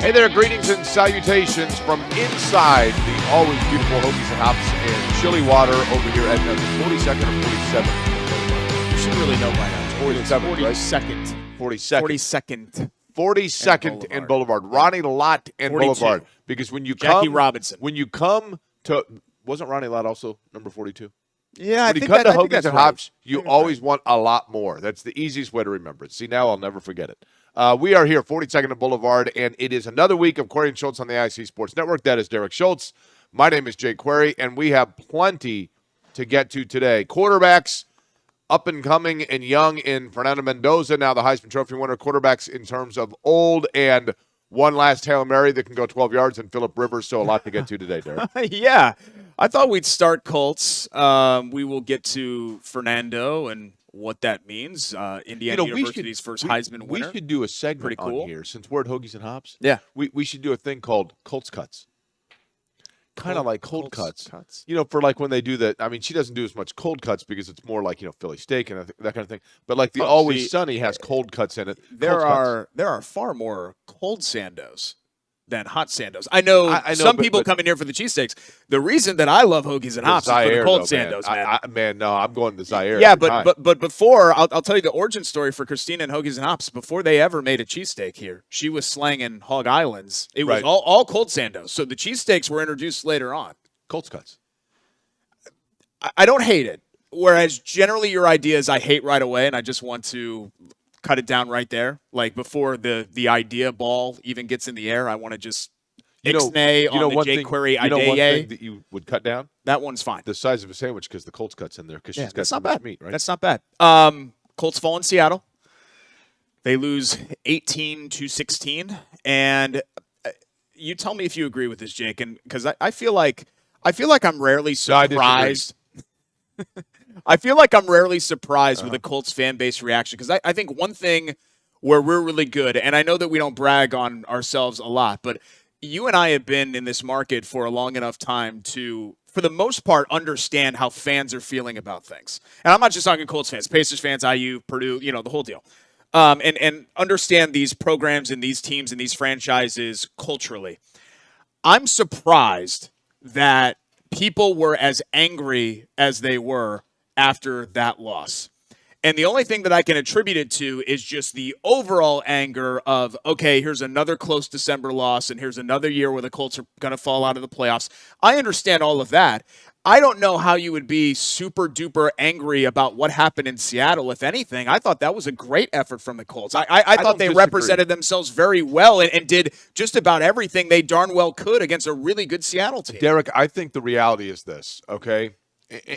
Hey there, greetings and salutations from inside the always beautiful Hoagies and Hops and chili water over here at the 42nd or 47th. You should really know by now. 47th, 42nd. 42nd. 42nd. 42nd and Boulevard. Ronnie Lott and 42. Boulevard. Because when you Jackie Robinson. When you come to, wasn't Ronnie Lott also number 42? Yeah, when you come to Hoagies and Hops, you always want a lot more. That's the easiest way to remember it. See, now I'll never forget it. We are here, 42nd and Boulevard, and it is another week of Query and Schultz on the ISC Sports Network. That is Derek Schultz. My name is Jake Query, and we have plenty to get to today. Quarterbacks up and coming and young in Fernando Mendoza, now the Heisman Trophy winner. Quarterbacks in terms of old, and one last Hail Mary that can go 12 yards, and Phillip Rivers. So a lot to get to today, Derek. Yeah. I thought we'd start Colts. We will get to Fernando and what that means. Indiana University's first Heisman winner. We should do a segment cool. on here, since we're at Hoagies and Hops. Yeah. We should do a thing called Colts Cuts. Kind of like cold cuts. cuts. For like when they do that. I mean, she doesn't do as much cold cuts because it's more like, Philly steak and that kind of thing. But like the Always Sunny has cold cuts in it. There are far more cold Sandos than hot Sandos. I know some people come in here for the cheesesteaks. The reason that I love Hoagies and Hops is for the cold Sandos, man. No, I'm going to Zaire. Yeah, but before, I'll tell you the origin story for Christina and Hoagies and Hops. Before they ever made a cheesesteak here, she was slanging Hog Islands. It was all cold Sandos. So the cheesesteaks were introduced later on. Colts cuts. I don't hate it. Whereas generally your idea is I hate right away and I just want to cut it down right there. Like before the idea ball even gets in the air, I want to just ixnay on the jQuery idea. One thing that you would cut down? That one's fine. The size of a sandwich because the Colts cut's in there because she's got so much meat, right? That's not bad. Colts fall in Seattle. They lose 18-16. And you tell me if you agree with this, Jake, and because I feel like I'm rarely surprised. I feel like I'm rarely surprised with the Colts fan base reaction because I think one thing where we're really good, and I know that we don't brag on ourselves a lot, but you and I have been in this market for a long enough time to, for the most part, understand how fans are feeling about things. And I'm not just talking Colts fans, Pacers fans, IU, Purdue, the whole deal. And understand these programs and these teams and these franchises culturally. I'm surprised that people were as angry as they were after that loss. And the only thing that I can attribute it to is just the overall anger of, okay, here's another close December loss, and here's another year where the Colts are going to fall out of the playoffs. I understand all of that. I don't know how you would be super duper angry about what happened in Seattle. If anything, I thought that was a great effort from the Colts. I thought they represented themselves very well and did just about everything they darn well could against a really good Seattle team. Derek, I think the reality is this, okay?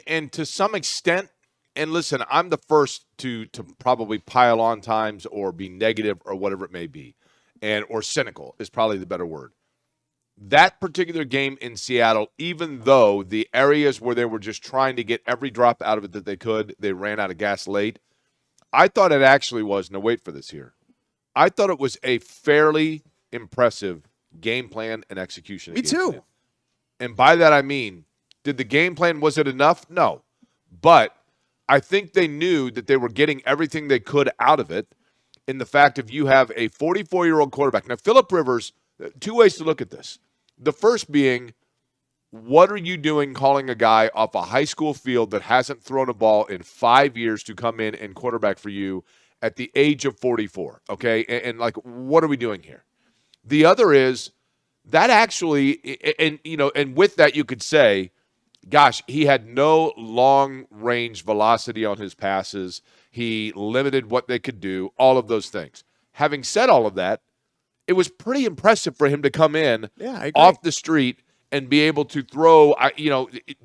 And to some extent, and listen, I'm the first to probably pile on times or be negative or whatever it may be, or cynical is probably the better word. That particular game in Seattle, even though the areas where they were just trying to get every drop out of it that they could, they ran out of gas late, I thought it actually was, now wait for this here, I thought it was a fairly impressive game plan and execution. Me too. Plan. And by that I mean, did the game plan, was it enough? No. But I think they knew that they were getting everything they could out of it in the fact of you have a 44-year-old quarterback. Now, Phillip Rivers, two ways to look at this. The first being, what are you doing calling a guy off a high school field that hasn't thrown a ball in 5 years to come in and quarterback for you at the age of 44, okay? And like, what are we doing here? The other is that actually, and with that you could say, gosh, he had no long-range velocity on his passes. He limited what they could do, all of those things. Having said all of that, it was pretty impressive for him to come in off the street and be able to throw,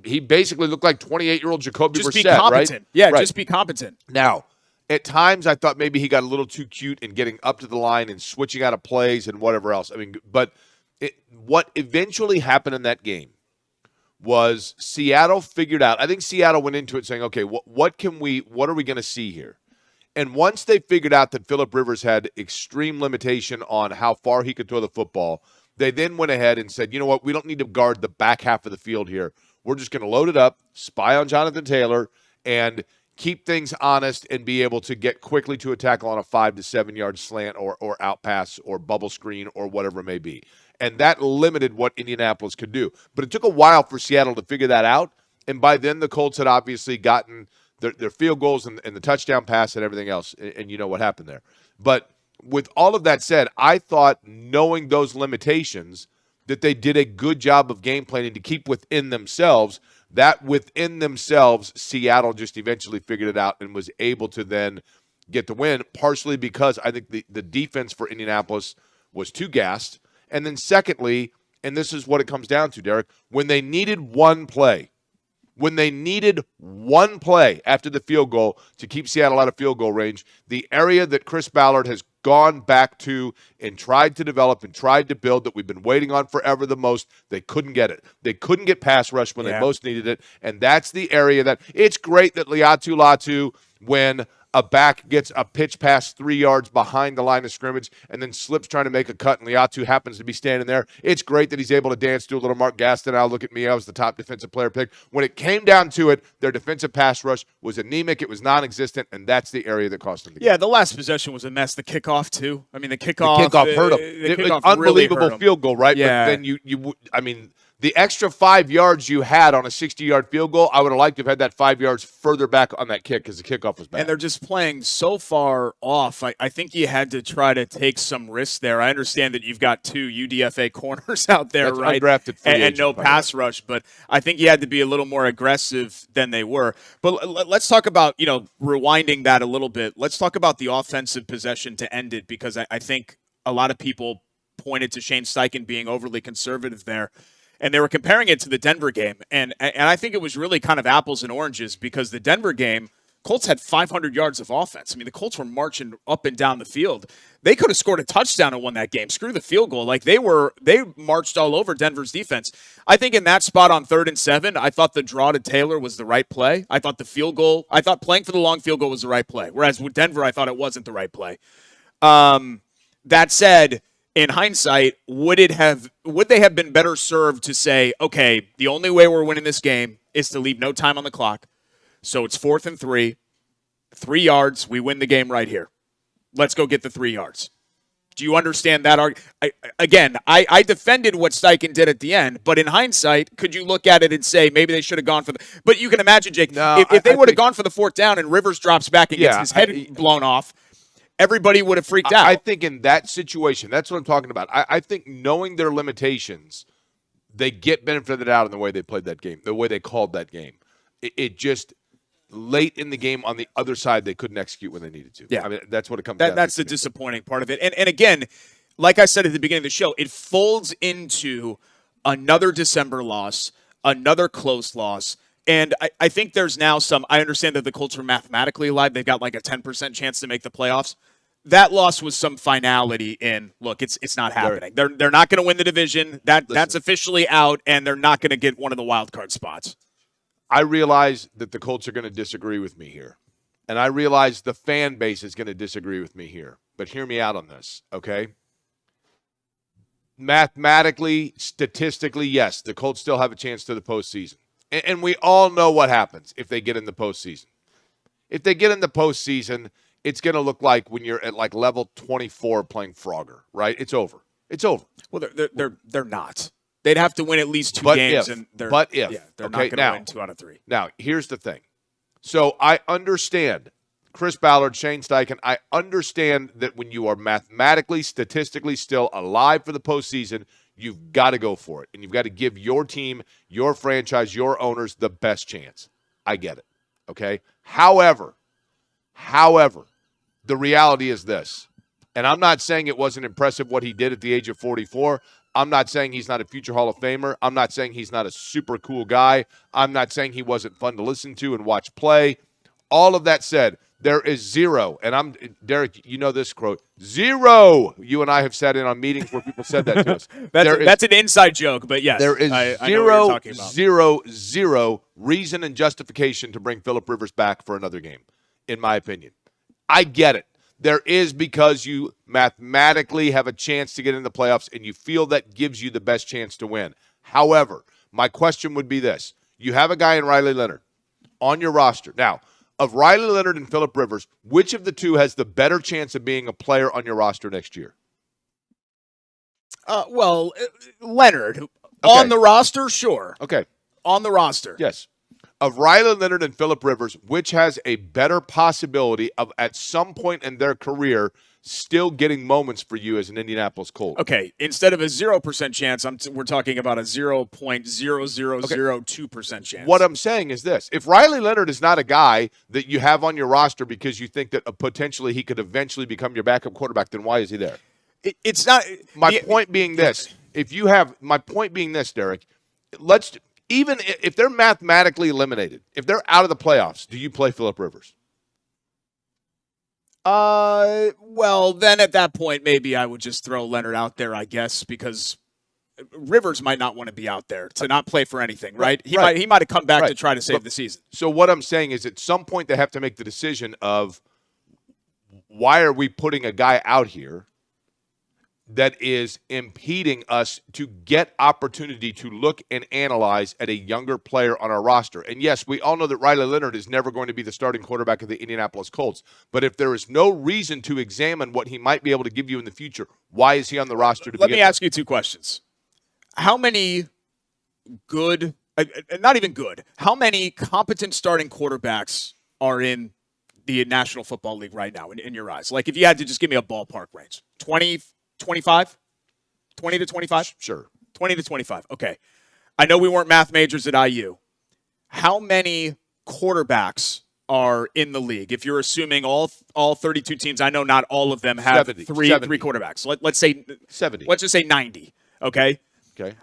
he basically looked like 28-year-old Jacoby Brissett, just be competent. Right? Yeah, right. Just be competent. Now, at times I thought maybe he got a little too cute in getting up to the line and switching out of plays and whatever else. I mean, but what eventually happened in that game was Seattle figured out, I think Seattle went into it saying, okay, what are we going to see here? And once they figured out that Phillip Rivers had extreme limitation on how far he could throw the football, they then went ahead and said, you know what, we don't need to guard the back half of the field here. We're just going to load it up, spy on Jonathan Taylor, and keep things honest and be able to get quickly to a tackle on a 5 to 7 yard slant or out pass or bubble screen or whatever it may be. And that limited what Indianapolis could do. But it took a while for Seattle to figure that out. And by then, the Colts had obviously gotten their field goals and the touchdown pass and everything else. And you know what happened there. But with all of that said, I thought, knowing those limitations, that they did a good job of game planning to keep within themselves. That within themselves, Seattle just eventually figured it out and was able to then get the win, partially because I think the defense for Indianapolis was too gassed. And then secondly, and this is what it comes down to, Derek, when they needed one play after the field goal to keep Seattle out of field goal range, the area that Chris Ballard has gone back to and tried to develop and tried to build that we've been waiting on forever the most, they couldn't get it. They couldn't get pass rush when they most needed it, and that's the area that it's great that Liatu Latu, when a back gets a pitch pass 3 yards behind the line of scrimmage and then slips trying to make a cut, and Liatu happens to be standing there. It's great that he's able to dance to a little Mark Gaston. Now look at me, I was the top defensive player pick. When it came down to it, their defensive pass rush was anemic. It was non-existent, and that's the area that cost them the game. Yeah, the last possession was a mess. The kickoff, too. I mean, the kickoff hurt them. It was unbelievable field goal, right? Yeah. But then the extra 5 yards you had on a 60-yard field goal, I would have liked to have had that 5 yards further back on that kick because the kickoff was bad. And they're just playing so far off. I think you had to try to take some risks there. I understand that you've got 2 UDFA corners out there, That's right? Undrafted free and agent, no pass rush, but I think you had to be a little more aggressive than they were. But let's talk about, rewinding that a little bit. Let's talk about the offensive possession to end it, because I think a lot of people pointed to Shane Steichen being overly conservative there. And they were comparing it to the Denver game. And I think it was really kind of apples and oranges, because the Denver game, Colts had 500 yards of offense. I mean, the Colts were marching up and down the field. They could have scored a touchdown and won that game. Screw the field goal. Like, they marched all over Denver's defense. I think in that spot on 3rd and 7, I thought the draw to Taylor was the right play. I thought playing for the long field goal was the right play. Whereas with Denver, I thought it wasn't the right play. That said, in hindsight, would they have been better served to say, okay, the only way we're winning this game is to leave no time on the clock. So it's 4th and 3 yards. We win the game right here. Let's go get the 3 yards. Do you understand that? I defended what Steichen did at the end, but in hindsight, could you look at it and say maybe they should have gone for the – but you can imagine, Jake, if they would have gone for the 4th down and Rivers drops back and gets his head blown off, everybody would have freaked out. I think in that situation, that's what I'm talking about. I think knowing their limitations, they get benefited out in the way they played that game, the way they called that game. It just late in the game on the other side, they couldn't execute when they needed to. Yeah. I mean, that's what it comes down to. That's the disappointing part of it. And again, like I said at the beginning of the show, it folds into another December loss, another close loss. And I think there's now I understand that the Colts are mathematically alive. They've got like a 10% chance to make the playoffs. That loss was some finality in, look, it's not happening. They're not going to win the division. That's officially out, and they're not going to get one of the wild card spots. I realize that the Colts are going to disagree with me here. And I realize the fan base is going to disagree with me here. But hear me out on this, okay? Mathematically, statistically, yes, the Colts still have a chance to the postseason. And we all know what happens if they get in the postseason. If they get in the postseason, it's going to look like when you're at like level 24 playing Frogger, right? It's over. It's over. Well, they're not. They'd have to win at least 2 games. They're not going to win 2 out of 3. Now, here's the thing. So I understand Chris Ballard, Shane Steichen, I understand that when you are mathematically, statistically still alive for the postseason, you've got to go for it. And you've got to give your team, your franchise, your owners the best chance. I get it. Okay? However, the reality is this. And I'm not saying it wasn't impressive what he did at the age of 44. I'm not saying he's not a future Hall of Famer. I'm not saying he's not a super cool guy. I'm not saying he wasn't fun to listen to and watch play. All of that said, there is zero, and Derek, you know this quote, zero. You and I have sat in on meetings where people said that to us. That's an inside joke, but yes. There is zero reason and justification to bring Phillip Rivers back for another game, in my opinion. I get it. There is, because you mathematically have a chance to get in the playoffs and you feel that gives you the best chance to win. However, my question would be this. You have a guy in Riley Leonard on your roster. Now, Of Riley Leonard and Phillip Rivers, which of the two has the better chance of being a player on your roster next year? Leonard. On the roster, sure. Okay. On the roster. Yes. Of Riley Leonard and Phillip Rivers, which has a better possibility of, at some point in their career, still getting moments for you as an Indianapolis Colt? Okay, instead of a 0% chance, we're talking about a 0.0002% chance. What I'm saying is this. If Riley Leonard is not a guy that you have on your roster because you think that potentially he could eventually become your backup quarterback, then why is he there? It's not. My point being this. My point being this, Derek, even if they're mathematically eliminated, if they're out of the playoffs, do you play Phillip Rivers? Well, then at that point, maybe I would just throw Leonard out there, I guess, because Rivers might not want to be out there to not play for anything, right? He might have come back to try to save the season. So what I'm saying is at some point they have to make the decision of why are we putting a guy out here that is impeding us to get opportunity to look and analyze at a younger player on our roster. And yes, we all know that Riley Leonard is never going to be the starting quarterback of the Indianapolis Colts. But if there is no reason to examine what he might be able to give you in the future, why is he on the roster? Let me ask you two questions. How many good, not even good, how many competent starting quarterbacks are in the National Football League right now in your eyes? Like if you had to just give me a ballpark range, 20, 25? 20 to 25? Sure. 20 to 25. Okay. I know we weren't math majors at IU. How many quarterbacks are in the league? If you're assuming all 32 teams, I know not all of them have 70. three quarterbacks. Let's say 70. Let's just say 90. Okay? Okay.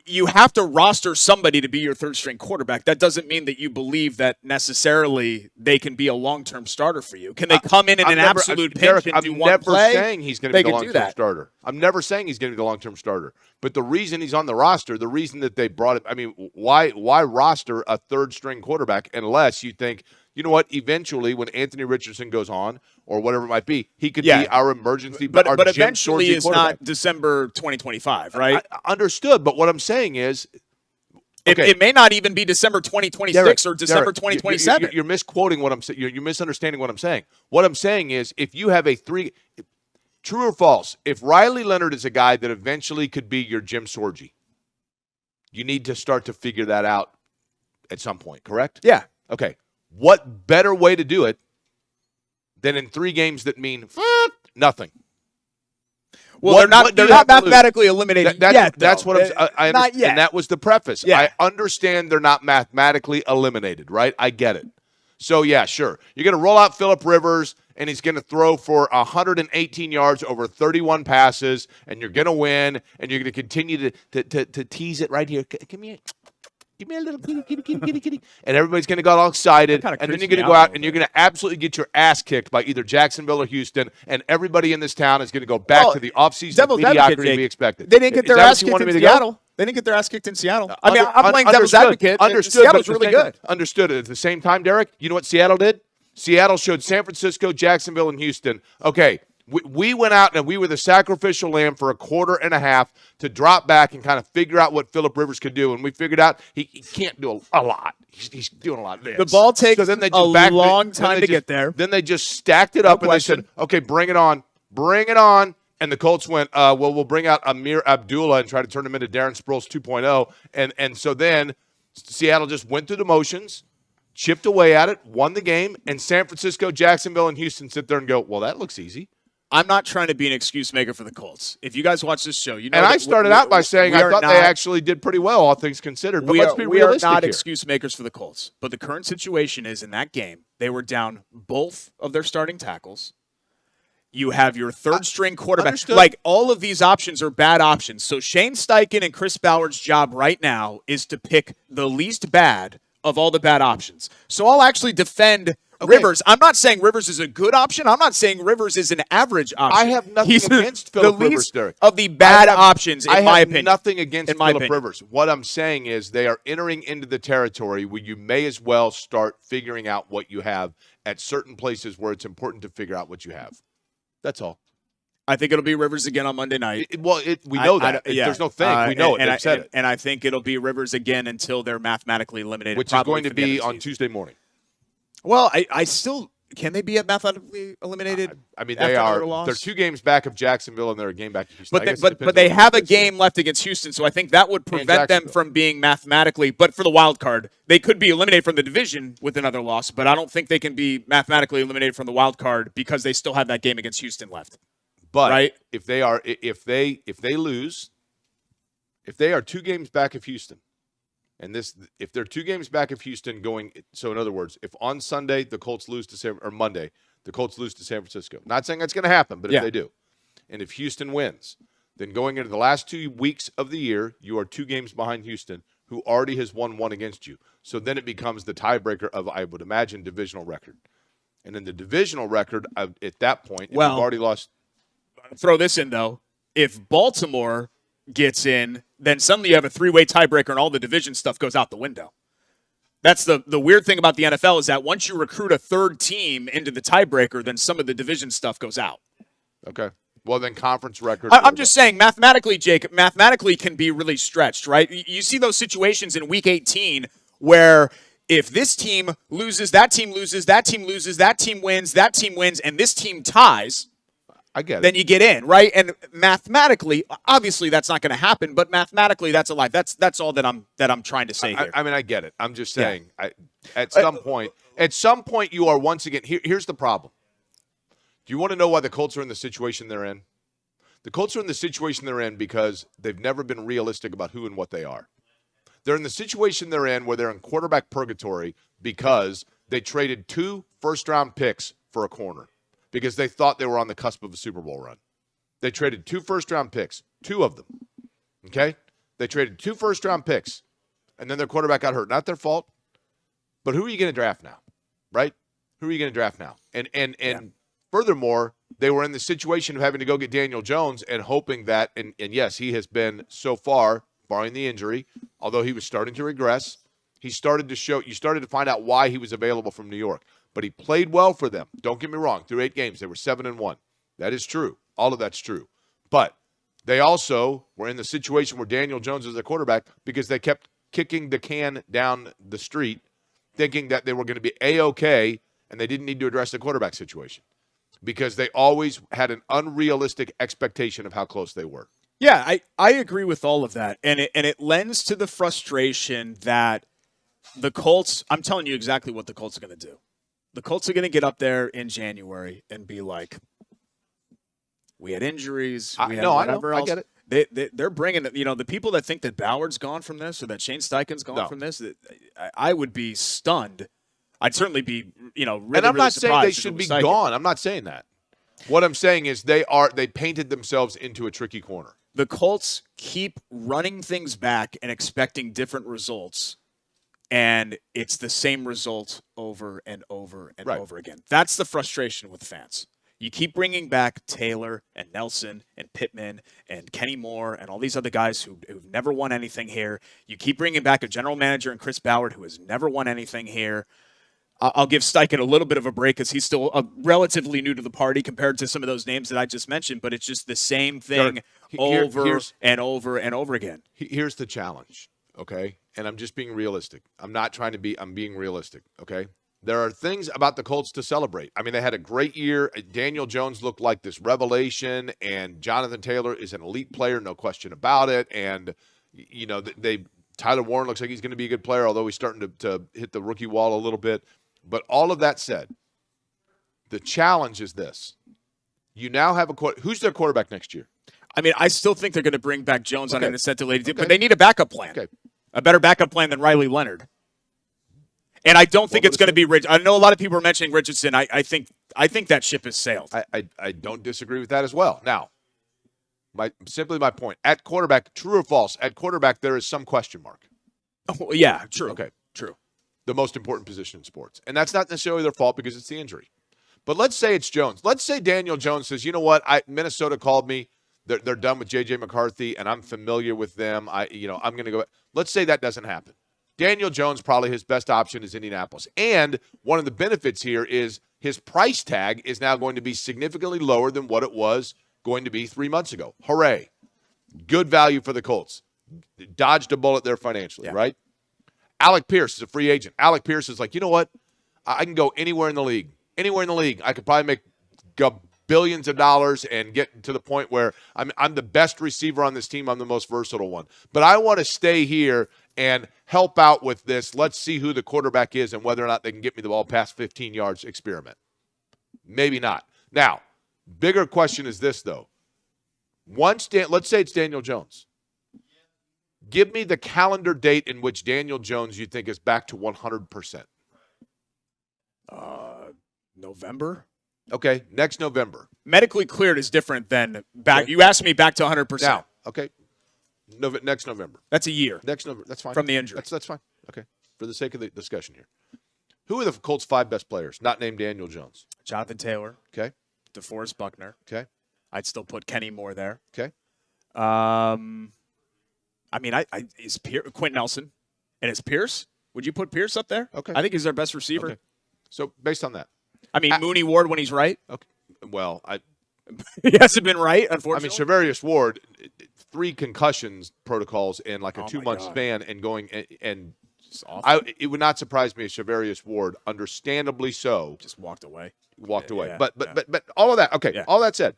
You have to roster somebody to be your third-string quarterback. That doesn't mean that you believe that necessarily they can be a long-term starter for you. Can they come in an absolute pinch and do one play? I'm never saying he's going to be the long-term starter. I'm never saying he's going to be the long-term starter. But the reason he's on the roster, the reason that they brought him, I mean, why roster a third-string quarterback unless you think, you know what, eventually when Anthony Richardson goes on or whatever it might be, he could be our emergency, but eventually it's not December 2025, right? I understood, but what I'm saying is, it may not even be December 2026 or December 2027. You're misquoting what I'm saying. You're misunderstanding what I'm saying. What I'm saying is, if you have true or false, if Riley Leonard is a guy that eventually could be your Jim Sorgi, you need to start to figure that out at some point, correct? Yeah. Okay. What better way to do it than in 3 games that mean nothing? Well, they're not mathematically eliminated yet. That's what I'm not yet. And that was the preface. Yeah. I understand they're not mathematically eliminated, right? I get it. So, yeah, sure. You're going to roll out Phillip Rivers, and he's going to throw for 118 yards over 31 passes, and you're going to win, and you're going to continue to tease it right here. Give me a little kitty. And everybody's going to get all excited. And then you're going to go out and you're going to absolutely get your ass kicked by either Jacksonville or Houston. And everybody in this town is going to go back to the offseason mediocrity we expected. They didn't get their ass kicked in Seattle. They didn't get their ass kicked in Seattle. I mean, I'm playing devil's advocate. Understood. Seattle's really good. Understood. At the same time, Derek, you know what Seattle did? Seattle showed San Francisco, Jacksonville, and Houston, okay, we went out and we were the sacrificial lamb for a quarter and a half to drop back and kind of figure out what Phillip Rivers could do. And we figured out he can't do a lot. He's doing a lot of this. The ball takes a long time to get there. Then they just stacked it up and they said, okay, bring it on. Bring it on. And the Colts went, we'll bring out Amir Abdullah and try to turn him into Darren Sproles 2.0. And so then Seattle just went through the motions, chipped away at it, won the game, and San Francisco, Jacksonville, and Houston sit there and go, well, that looks easy. I'm not trying to be an excuse maker for the Colts. If you guys watch this show, you know. And I started out by saying I thought they actually did pretty well, all things considered. But let's be realistic here. We are not here. Excuse makers for the Colts. But the current situation is in that game, they were down both of their starting tackles. You have your third-string quarterback. Understood. Like, all of these options are bad options. So Shane Steichen and Chris Ballard's job right now is to pick the least bad of all the bad options. So I'll actually defend Rivers. I'm not saying Rivers is a good option. I'm not saying Rivers is an average option. I have nothing against Phillip Rivers, Derek. Of the bad options, in my opinion. I have nothing against Phillip Rivers. What I'm saying is they are entering into the territory where you may as well start figuring out what you have at certain places where it's important to figure out what you have. That's all. I think it'll be Rivers again on Monday night. We know that. There's no thing. We know it. They've said it. And I think it'll be Rivers again until they're mathematically eliminated. Which is going to be on Tuesday morning. Well, I still can they be mathematically eliminated? I mean, after they another are. loss? They're 2 games back of Jacksonville, and they're a game back of Houston. But they have a game left against Houston, so I think that would prevent them from being mathematically. But for the wild card, they could be eliminated from the division with another loss. But I don't think they can be mathematically eliminated from the wild card because they still have that game against Houston left. But right? if they lose, if they are 2 games back of Houston, and if they're 2 games back of Houston going, so in other words, if on Sunday the Colts lose to or Monday the Colts lose to San Francisco, not saying that's going to happen, but if they do, and if Houston wins, then going into the last 2 weeks of the year, you are 2 games behind Houston, who already has won 1 against you. So then it becomes the tiebreaker of, I would imagine, divisional record. And in the divisional record, at that point, if you've already lost. Throw this in, though. If Baltimore gets in, then suddenly you have a 3-way tiebreaker and all the division stuff goes out the window. That's the weird thing about the NFL is that once you recruit a third team into the tiebreaker, then some of the division stuff goes out. Okay. Well, then conference record. I'm just saying, mathematically, Jake, mathematically can be really stretched, right? You see those situations in Week 18 where if this team loses, that team loses, that team loses, that team wins, and this team ties, I get it. Then you get in, right? And mathematically, obviously that's not going to happen, but mathematically that's alive. That's all that I'm trying to say here. I mean, I get it. I'm just saying, at some point, you are once again. Here's the problem. Do you want to know why the Colts are in the situation they're in? The Colts are in the situation they're in because they've never been realistic about who and what they are. They're in the situation they're in where they're in quarterback purgatory because they traded 2 first-round picks for a corner, because they thought they were on the cusp of a Super Bowl run. They traded 2 first-round picks, 2 of them, okay? They traded 2 first-round picks, and then their quarterback got hurt. Not their fault, but who are you going to draft now, right? Who are you going to draft now? And furthermore, they were in the situation of having to go get Daniel Jones and hoping that, and yes, he has been so far, barring the injury, although he was starting to regress, you started to find out why he was available from New York. But he played well for them. Don't get me wrong. Through 8 games, they were 7-1. That is true. All of that's true. But they also were in the situation where Daniel Jones is their quarterback because they kept kicking the can down the street thinking that they were going to be A-okay and they didn't need to address the quarterback situation because they always had an unrealistic expectation of how close they were. Yeah, I agree with all of that. And it lends to the frustration that the Colts, I'm telling you exactly what the Colts are going to do. The Colts are going to get up there in January and be like, we had injuries. We had whatever else. I get it. They're bringing, the people that think that Ballard's gone from this or that Shane Steichen's gone from this, I would be stunned. I'd certainly be, really, and I'm not saying they surprised should be Steichen. gone. I'm not saying that. What I'm saying is they painted themselves into a tricky corner. The Colts keep running things back and expecting different results. And it's the same result over and over and over again. That's the frustration with fans. You keep bringing back Taylor and Nelson and Pittman and Kenny Moore and all these other guys who've never won anything here. You keep bringing back a general manager in Chris Ballard who has never won anything here. I'll give Steichen a little bit of a break because he's still relatively new to the party compared to some of those names that I just mentioned. But it's just the same thing over and over and over again. Here's the challenge, okay? And I'm just being realistic. I'm being realistic, okay? There are things about the Colts to celebrate. I mean, they had a great year. Daniel Jones looked like this revelation, and Jonathan Taylor is an elite player, no question about it. And, Tyler Warren looks like he's going to be a good player, although he's starting to hit the rookie wall a little bit. But all of that said, the challenge is this. You now have who's their quarterback next year? I mean, I still think they're going to bring back Jones on an incentive, but they need a backup plan. Okay. A better backup plan than Riley Leonard. And I don't think it's going to be Rich. I know a lot of people are mentioning Richardson. I think that ship has sailed. I don't disagree with that as well. Now, my point. At quarterback, true or false, at quarterback there is some question mark. Oh, yeah, true. Okay. True. The most important position in sports. And that's not necessarily their fault because it's the injury. But let's say it's Jones. Let's say Daniel Jones says, you know what, Minnesota called me. They're done with J.J. McCarthy, and I'm familiar with them. I'm going to go. Let's say that doesn't happen. Daniel Jones, probably his best option is Indianapolis. And one of the benefits here is his price tag is now going to be significantly lower than what it was going to be 3 months ago. Hooray. Good value for the Colts. Dodged a bullet there financially, right? Alec Pierce is a free agent. Alec Pierce is like, you know what? I can go anywhere in the league. Anywhere in the league. I could probably make billions of dollars and get to the point where I'm the best receiver on this team. I'm the most versatile one. But I want to stay here and help out with this. Let's see who the quarterback is and whether or not they can get me the ball past 15 yards experiment. Maybe not. Now, bigger question is this, though. Let's say it's Daniel Jones. Give me the calendar date in which Daniel Jones you think is back to 100%. November? Okay, next November. Medically cleared is different than back. Okay. You asked me back to 100%. Now, okay, next November. That's a year. Next November. That's fine. From the injury. That's fine. Okay, for the sake of the discussion here. Who are the Colts' 5 best players, not named Daniel Jones? Jonathan Taylor. Okay. DeForest Buckner. Okay. I'd still put Kenny Moore there. Okay. I mean, is Quentin Nelson and is Pierce? Would you put Pierce up there? Okay. I think he's their best receiver. Okay. So based on that, I mean, Mooney Ward when he's right. Okay. Well, he hasn't been right, unfortunately. I mean, Charvarius Ward, 3 concussions protocols in like a 2-month span, and going and it would not surprise me if Charvarius Ward, understandably so, just walked away. Yeah. But all of that. Okay. Yeah. All that said.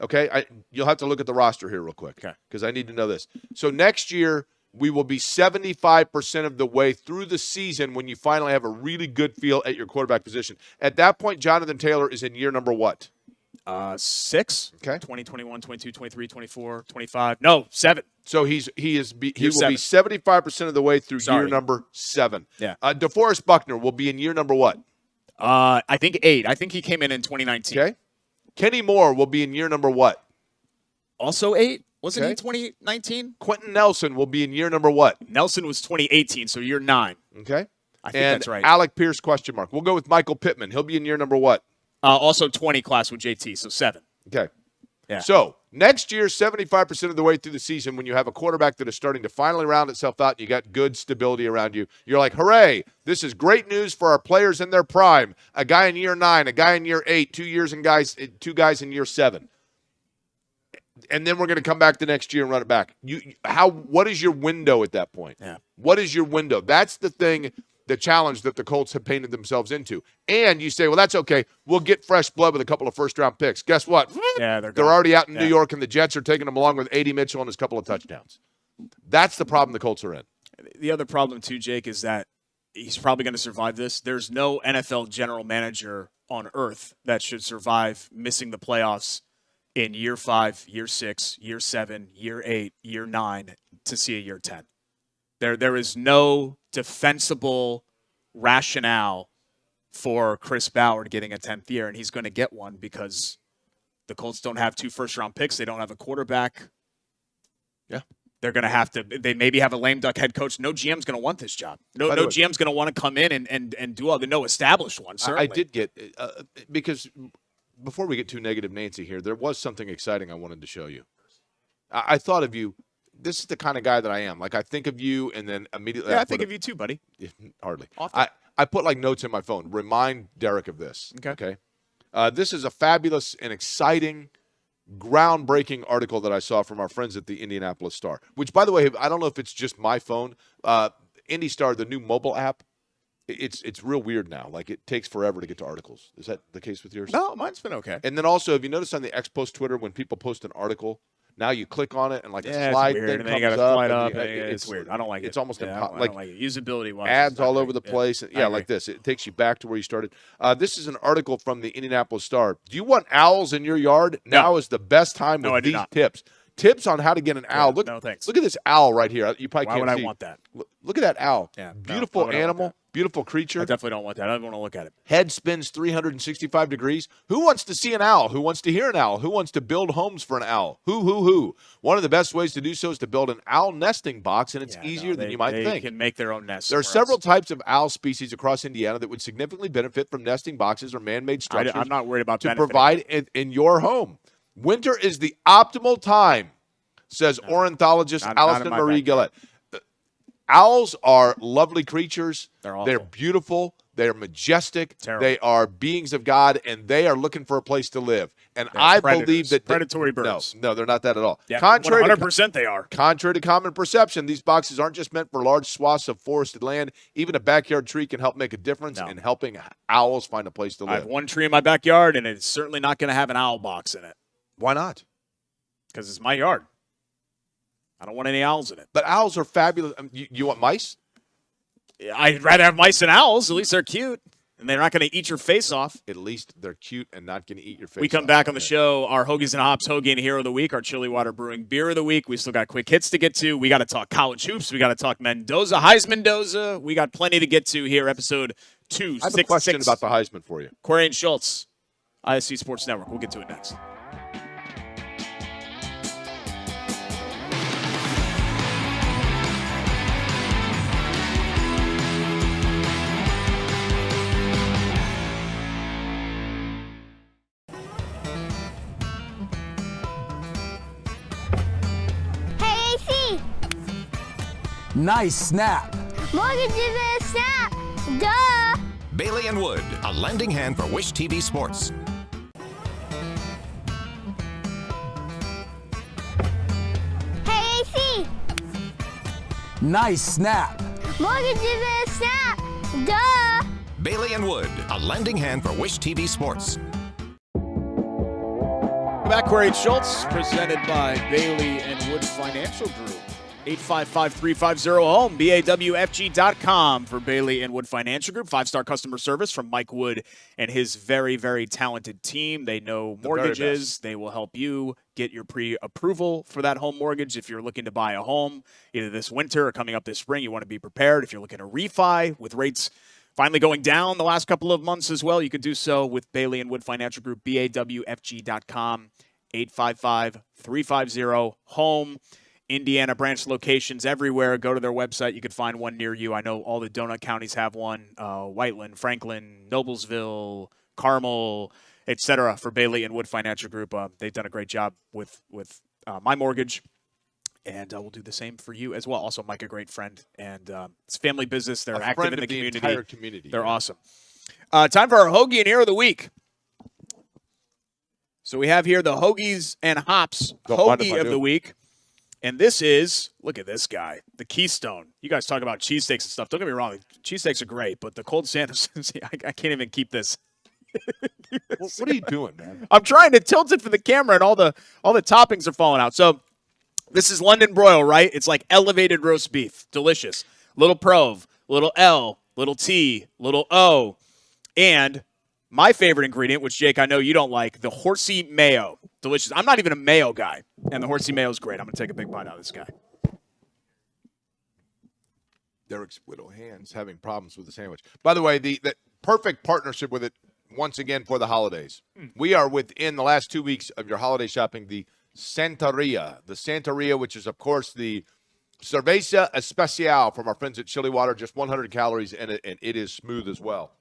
Okay. You'll have to look at the roster here real quick. Okay. Because I need to know this. So next year we will be 75% of the way through the season when you finally have a really good feel at your quarterback position. At that point, Jonathan Taylor is in year number what? 6. Okay. 20, 21, 22, 23, 24, 25. No, 7. So he will be 75% of the way through year number 7. Yeah. DeForest Buckner will be in year number what? I think 8. I think he came in 2019. Okay. Kenny Moore will be in year number what? Also 8? Wasn't he 2019? Quentin Nelson will be in year number what? Nelson was 2018, so year 9. Okay. I think that's right. Alec Pierce, question mark. We'll go with Michael Pittman. He'll be in year number what? Also 20 class with JT, so 7. Okay. Yeah. So next year, 75% of the way through the season, when you have a quarterback that is starting to finally round itself out and you got good stability around you, you're like, hooray, this is great news for our players in their prime. A guy in year 9, a guy in year 8, 2 guys in year 7. And then we're going to come back the next year and run it back. What is your window at that point? Yeah. What is your window? That's the thing, the challenge that the Colts have painted themselves into. And you say, well, that's okay. We'll get fresh blood with a couple of first-round picks. Guess what? Yeah, they're already out in New York, and the Jets are taking them along with A.D. Mitchell and his couple of touchdowns. That's the problem the Colts are in. The other problem, too, Jake, is that he's probably going to survive this. There's no NFL general manager on earth that should survive missing the playoffs in year 5, year 6, year 7, year 8, year 9 to see a year 10. There is no defensible rationale for Chris Ballard getting a 10th year, and he's going to get one because the Colts don't have 2 first-round picks. They don't have a quarterback. Yeah. They're going to have to – they maybe have a lame duck head coach. No GM's going to want this job. No GM's going to want to come in and do all the – no established one, certainly. I did get because before we get too negative Nancy here, there was something exciting I wanted to show you. I thought of you – this is the kind of guy that I am. Like, I think of you, and then immediately I think of you too, buddy. Hardly. Often. I put, like, notes in my phone. Remind Derek of this. Okay. This is a fabulous and exciting, groundbreaking article that I saw from our friends at the Indianapolis Star, which, by the way, I don't know if it's just my phone. Indy Star, the new mobile app, it's real weird now. Like, it takes forever to get to articles. Is that the case with yours? No, mine's been okay. And then also, have you noticed on the X Post Twitter when people post an article, now you click on it and like a slide thing comes up. It's weird. I don't like it. It's almost impossible. I don't like it. Usability-wise. Ads all over the place. Yeah, like this. It takes you back to where you started. This is an article from the Indianapolis Star. Do you want owls in your yard? No. Now is the best time with these tips. Tips on how to get an owl. Look, no, thanks. Look at this owl right here. You probably Why can't would see. I want that? Look at that owl. Yeah, beautiful animal. Beautiful creature. I definitely don't want that. I don't want to look at it. Head spins 365 degrees. Who wants to see an owl? Who wants to hear an owl? Who wants to build homes for an owl? Who? One of the best ways to do so is to build an owl nesting box, and it's easier than you might think. They can make their own nests. There are several types of owl species across Indiana that would significantly benefit from nesting boxes or man-made structures. I'm not worried about to provide in your home. Winter is the optimal time, says ornithologist Allison Marie Gillette. Owls are lovely creatures. They're awful. They're beautiful. They are majestic. Terrible. They are beings of God, and they are looking for a place to live. And They're I predators. believe that Predatory birds. No, they're not that at all. Yeah, Contrary 100% they are. Contrary to common perception, these boxes aren't just meant for large swaths of forested land. Even a backyard tree can help make a difference in helping owls find a place to live. I have one tree in my backyard, and it's certainly not going to have an owl box in it. Why not? Because it's my yard. I don't want any owls in it. But owls are fabulous. You want mice? I'd rather have mice than owls. At least they're cute. And they're not going to eat your face off. At least they're cute and not going to eat your face off. We come back on the show, our Hoagies and Hops Hoagie and Hero of the Week, our Chili Water Brewing Beer of the Week. We still got quick hits to get to. We got to talk college hoops. We got to talk Mendoza, Heisman Mendoza. We got plenty to get to here, episode 266. I have a question about the Heisman for you. Corey and Schultz, ISC Sports Network. We'll get to it next. Nice snap. Mortgage is a snap. Duh. Bailey and Wood, a lending hand for Wish TV Sports. Hey, AC. Nice snap. Mortgage is a snap. Duh. Bailey and Wood, a lending hand for Wish TV Sports. Back, Corey and Schultz, presented by Bailey and Wood Financial Group. 855-350-HOME, BAWFG.com for Bailey and Wood Financial Group. 5-star customer service from Mike Wood and his very, very talented team. They know mortgages. They will help you get your pre-approval for that home mortgage. If you're looking to buy a home either this winter or coming up this spring, you want to be prepared. If you're looking to refi with rates finally going down the last couple of months as well, you could do so with Bailey and Wood Financial Group, BAWFG.com, 855-350-HOME. Indiana branch locations everywhere. Go to their website. You can find one near you. I know all the donut counties have one. Whiteland, Franklin, Noblesville, Carmel, etc. for Bailey and Wood Financial Group. They've done a great job with my mortgage, and we'll do the same for you as well. Also, Mike, a great friend, and it's family business. They're active in the community. Entire community. They're awesome. Time for our Hoagie and Hero of the Week. So we have here the Hoagies and Hops Hoagie of the Week. And this is, look at this guy, the Keystone. You guys talk about cheesesteaks and stuff. Don't get me wrong, cheesesteaks are great, but the cold Santa, I can't even keep this. What are you doing, man? I'm trying to tilt it for the camera, and all the toppings are falling out. So this is London broil, right? It's like elevated roast beef, delicious. Little Prove, little L, little T, little O, and my favorite ingredient, which, Jake, I know you don't like, the horsey mayo. Delicious. I'm not even a mayo guy, and the horsey mayo is great. I'm going to take a big bite out of this guy. Derek's widow hands having problems with the sandwich. By the way, the perfect partnership with it, once again, for the holidays. We are within the last 2 weeks of your holiday shopping, the Santa-ria. The Santa-ria, which is, of course, the cerveza especial from our friends at Chili Water. Just 100 calories in it, and it is smooth as well.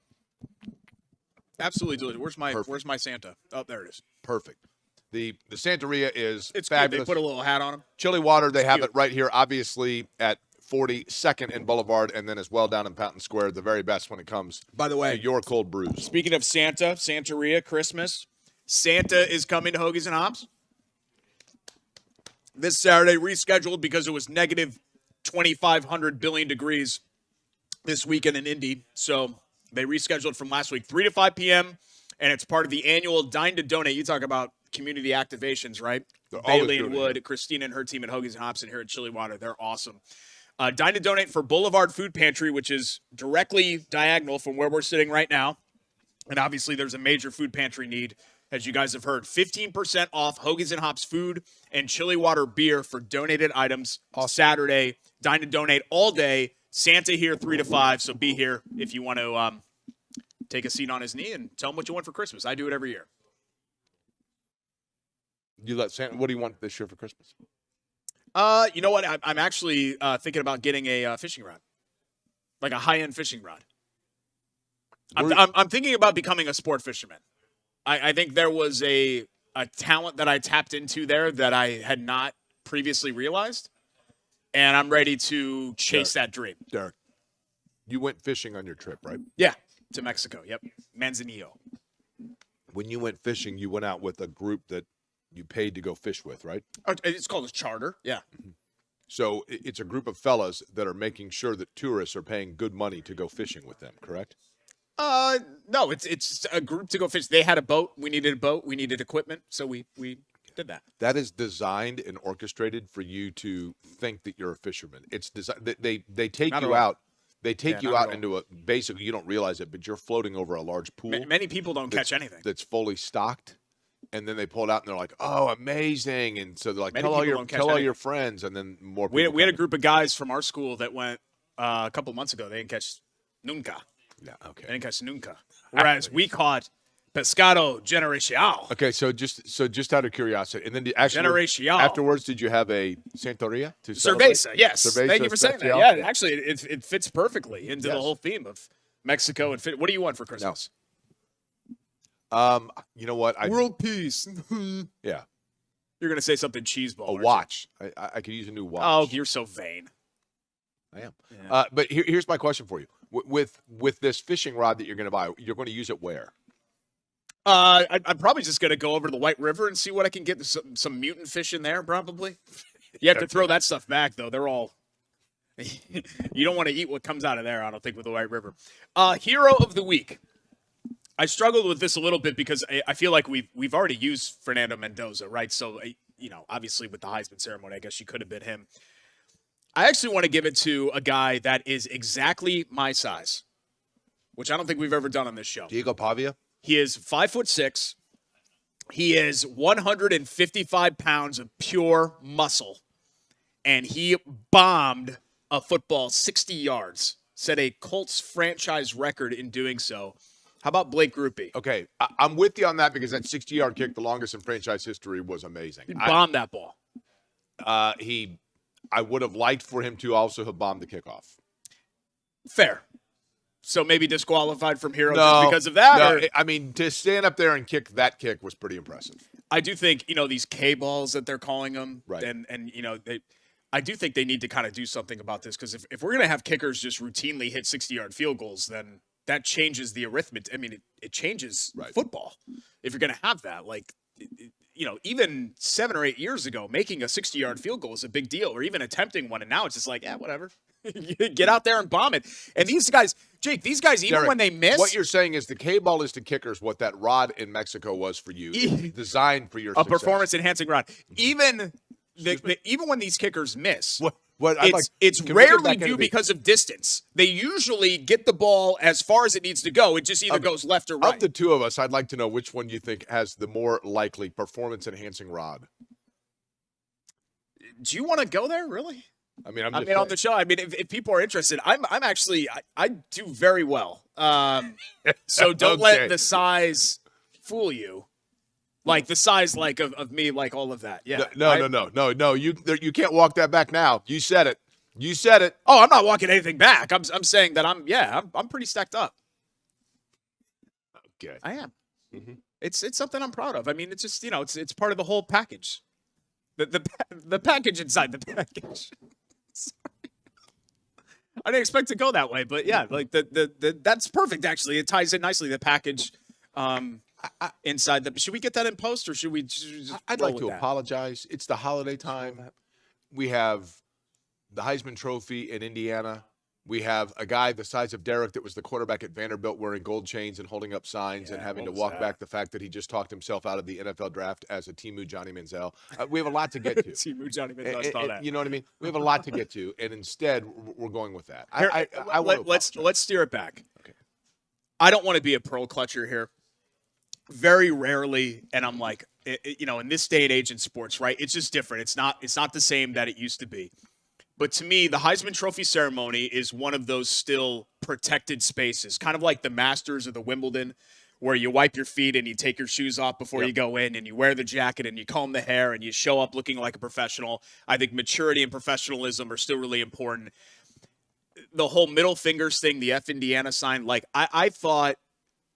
Absolutely delicious. Where's my Santa? Oh, there it is. Perfect. The Santa-ria is it's fabulous. Good. They put a little hat on him. Chili Water, they have it right here, obviously, at 42nd and Boulevard, and then as well down in Fountain Square, the very best when it comes By the way, to your cold brews. Speaking of Santa-ria, Christmas, Santa is coming to Hoagies and Hops. This Saturday, rescheduled because it was negative 2,500 billion degrees this weekend in Indy. So they rescheduled from last week, 3 to 5 p.m., and it's part of the annual Dine to Donate. You talk about community activations, right? Bailey and Wood, Christina and her team at Hoagies and Hops and here at Chili Water. They're awesome. Dine to Donate for Boulevard Food Pantry, which is directly diagonal from where we're sitting right now. And obviously there's a major food pantry need, as you guys have heard. 15% off Hoagies and Hops food and Chili Water beer for donated items Saturday. Dine to Donate all day. Santa here 3 to 5, so be here if you want to take a seat on his knee and tell him what you want for Christmas. I do it every year. You let Santa. What do you want this year for Christmas? You know what? I'm actually thinking about getting a fishing rod, like a high-end fishing rod. I'm thinking about becoming a sport fisherman. I think there was a talent that I tapped into there that I had not previously realized, and I'm ready to chase that dream. Derek, you went fishing on your trip, right? Yeah. to Mexico. Yep, Manzanillo. When you went fishing, you went out with a group that you paid to go fish with, right? It's called a charter. Yeah. So it's a group of fellas that are making sure that tourists are paying good money to go fishing with them, correct? No, it's a group to go fish. They had a boat. We needed a boat. We needed equipment, so we did that. That is designed and orchestrated for you to think that you're a fisherman. It's designed. They take Not you at all. out. They take you not out at into a basically you don't realize it, but you're floating over a large pool. Many people don't catch anything. That's fully stocked, and then they pull it out and they're like, "Oh, amazing!" And so they're like, Many "Tell all people your don't catch tell all anything. your friends," and then more. We People had a come. group of guys from our school that went a couple months ago. They didn't catch nunca. Yeah, okay. They didn't catch nunca. Whereas we caught pescado generacional. Okay, so just out of curiosity, and then Generacional. afterwards, did you have a Santa-ria to celebrate? Cerveza, yes. Cerveza Thank you for saying that. especial? Yeah, actually, it fits perfectly into the Yes. whole theme of Mexico. And what do you want for Christmas? You know what? World peace. Yeah, You're going to say something cheeseball. a aren't you? watch. I could use a new watch. Oh, you're so vain. I am. Yeah. But here's my question for you: with this fishing rod that you're going to buy, you're going to use it where? I'm probably just going to go over to the White River and see what I can get. Some mutant fish in there, probably. You have to throw that stuff back, though. They're all. You don't want to eat what comes out of there, I don't think, with the White River. Hero of the week. I struggled with this a little bit because I feel like we've already used Fernando Mendoza, right? So, obviously with the Heisman ceremony, I guess you could have been him. I actually want to give it to a guy that is exactly my size, which I don't think we've ever done on this show. Diego Pavia. He is 5'6". He is 155 pounds of pure muscle, and he bombed a football 60 yards. Set a Colts franchise record in doing so. How about Blake Grupe? Okay, I'm with you on that because that 60-yard kick, the longest in franchise history, was amazing. He bombed that ball. I would have liked for him to also have bombed the kickoff. Fair. So maybe disqualified from hero just because of that? No, or- I mean, to stand up there and kick that kick was pretty impressive. I do think, these K balls that they're calling them, Right. and I do think they need to kind of do something about this because if we're going to have kickers just routinely hit 60-yard field goals, then that changes the arithmetic. I mean, it changes Right. football. If you're going to have that, even 7 or 8 years ago, making a 60-yard field goal is a big deal, or even attempting one, and now it's just like, yeah, whatever. Get out there and bomb it. And these guys, Jake, even Derek, when they miss, what you're saying is the K-ball is to kickers what that rod in Mexico was for you. It's designed for your a success. performance-enhancing rod. Even when these kickers miss, it's can we get rarely back into due the- because of distance. They usually get the ball as far as it needs to go. It just either goes left or right. Of the two of us, I'd like to know which one you think has the more likely performance-enhancing rod. Do you want to go there, really? I mean, I'm I just mean, on saying. the show, if people are interested, I'm actually I do very well. So don't Okay. let the size fool you. Like the size, of me, like all of that. Yeah. No. You can't walk that back now. You said it. You said it. Oh, I'm not walking anything back. I'm saying that I'm pretty stacked up. Okay. I am. Mm-hmm. It's something I'm proud of. I mean, it's just it's part of the whole package. The package inside the package. Sorry. I didn't expect to go that way, but yeah, like the that's perfect. Actually, it ties in nicely. The package inside the. Should we get that in post, or should we? Just I'd roll like with to that? apologize. It's the holiday time. We have the Heisman Trophy in Indiana. We have a guy the size of Derek that was the quarterback at Vanderbilt wearing gold chains and holding up signs and Yeah, having to what was walk that? back the fact that he just talked himself out of the NFL draft as a Timu Johnny Manziel. We have a lot to get to. Timu Johnny Mendoza saw that. You know what I mean? We have a lot to get to, and instead we're going with that. Here, I want to let's steer it back. Okay. I don't want to be a pearl clutcher here. Very rarely, and I'm like, in this day and age in sports, right? It's just different. It's not the same that it used to be. But to me, the Heisman Trophy ceremony is one of those still protected spaces, kind of like the Masters or the Wimbledon, where you wipe your feet and you take your shoes off before you go in, and you wear the jacket and you comb the hair and you show up looking like a professional. I think maturity and professionalism are still really important. The whole middle fingers thing, the F Indiana sign, like I thought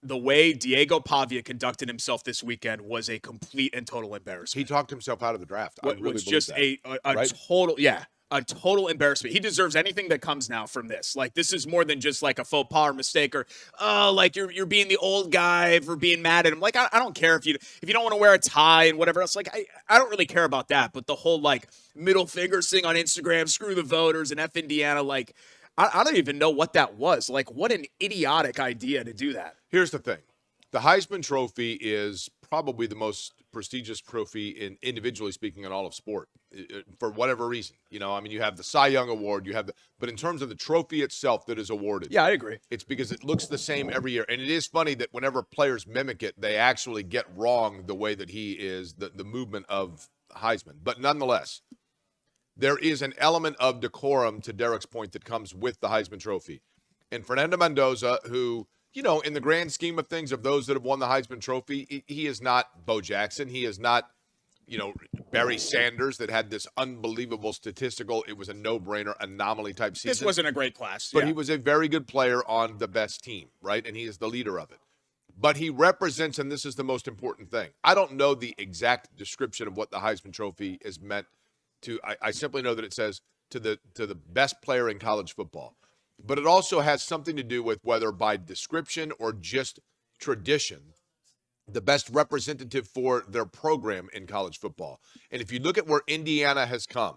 the way Diego Pavia conducted himself this weekend was a complete and total embarrassment. He talked himself out of the draft. I really was believe just that. a right? total, yeah. a total embarrassment. He deserves anything that comes now from this. Like, this is more than just like a faux pas or mistake, or like you're being the old guy for being mad at him. Like, I don't care if you don't want to wear a tie and whatever else. Like, I don't really care about that. But the whole like middle finger thing on Instagram, screw the voters and F Indiana, like I don't even know what that was. Like, what an idiotic idea to do that. Here's the thing. The Heisman Trophy is probably the most prestigious trophy in, individually speaking, in all of sport, for whatever reason. You know, I mean, you have the Cy Young Award, but in terms of the trophy itself that is awarded, yeah, I agree. It's because it looks the same every year, and it is funny that whenever players mimic it, they actually get wrong the way that he is, the movement of Heisman. But nonetheless, there is an element of decorum, to Derek's point, that comes with the Heisman Trophy, and Fernando Mendoza, who, you know, in the grand scheme of things, of those that have won the Heisman Trophy, he is not Bo Jackson. He is not, you know, Barry Sanders that had this unbelievable statistical, it was a no-brainer, anomaly type season. This wasn't a great class. But he was a very good player on the best team, right? And he is the leader of it. But he represents, and this is the most important thing, I don't know the exact description of what the Heisman Trophy is meant to. I simply know that it says to the best player in college football. But it also has something to do with whether by description or just tradition, the best representative for their program in college football. And if you look at where Indiana has come,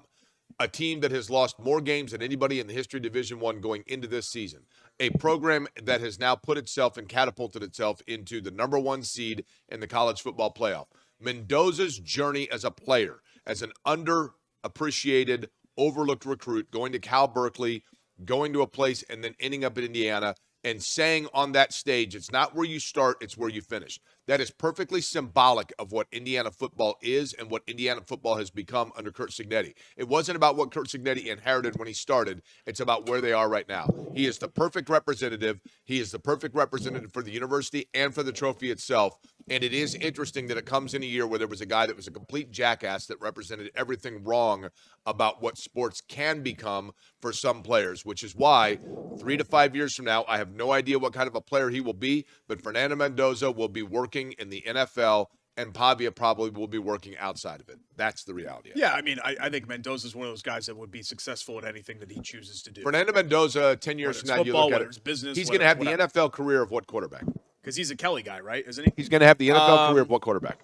a team that has lost more games than anybody in the history of Division I going into this season, a program that has now put itself and catapulted itself into the number 1 seed in the college football playoff. Mendoza's journey as a player, as an underappreciated, overlooked recruit, going to Cal Berkeley, going to a place and then ending up in Indiana and saying on that stage, it's not where you start, it's where you finish. That is perfectly symbolic of what Indiana football is and what Indiana football has become under Curt Cignetti. It wasn't about what Curt Cignetti inherited when he started. It's about where they are right now. He is the perfect representative. He is the perfect representative for the university and for the trophy itself. And it is interesting that it comes in a year where there was a guy that was a complete jackass that represented everything wrong about what sports can become for some players, which is why 3 to 5 years from now, I have no idea what kind of a player he will be, but Fernando Mendoza will be working in the NFL, and Pavia probably will be working outside of it. That's the reality. Yeah, I mean, I think Mendoza is one of those guys that would be successful at anything that he chooses to do. Fernando Mendoza, 10 years from now, you look at it, business, he's going to have the NFL career of what quarterback? Because he's a Kelly guy, right? Isn't he? He's going to have the NFL career of what quarterback?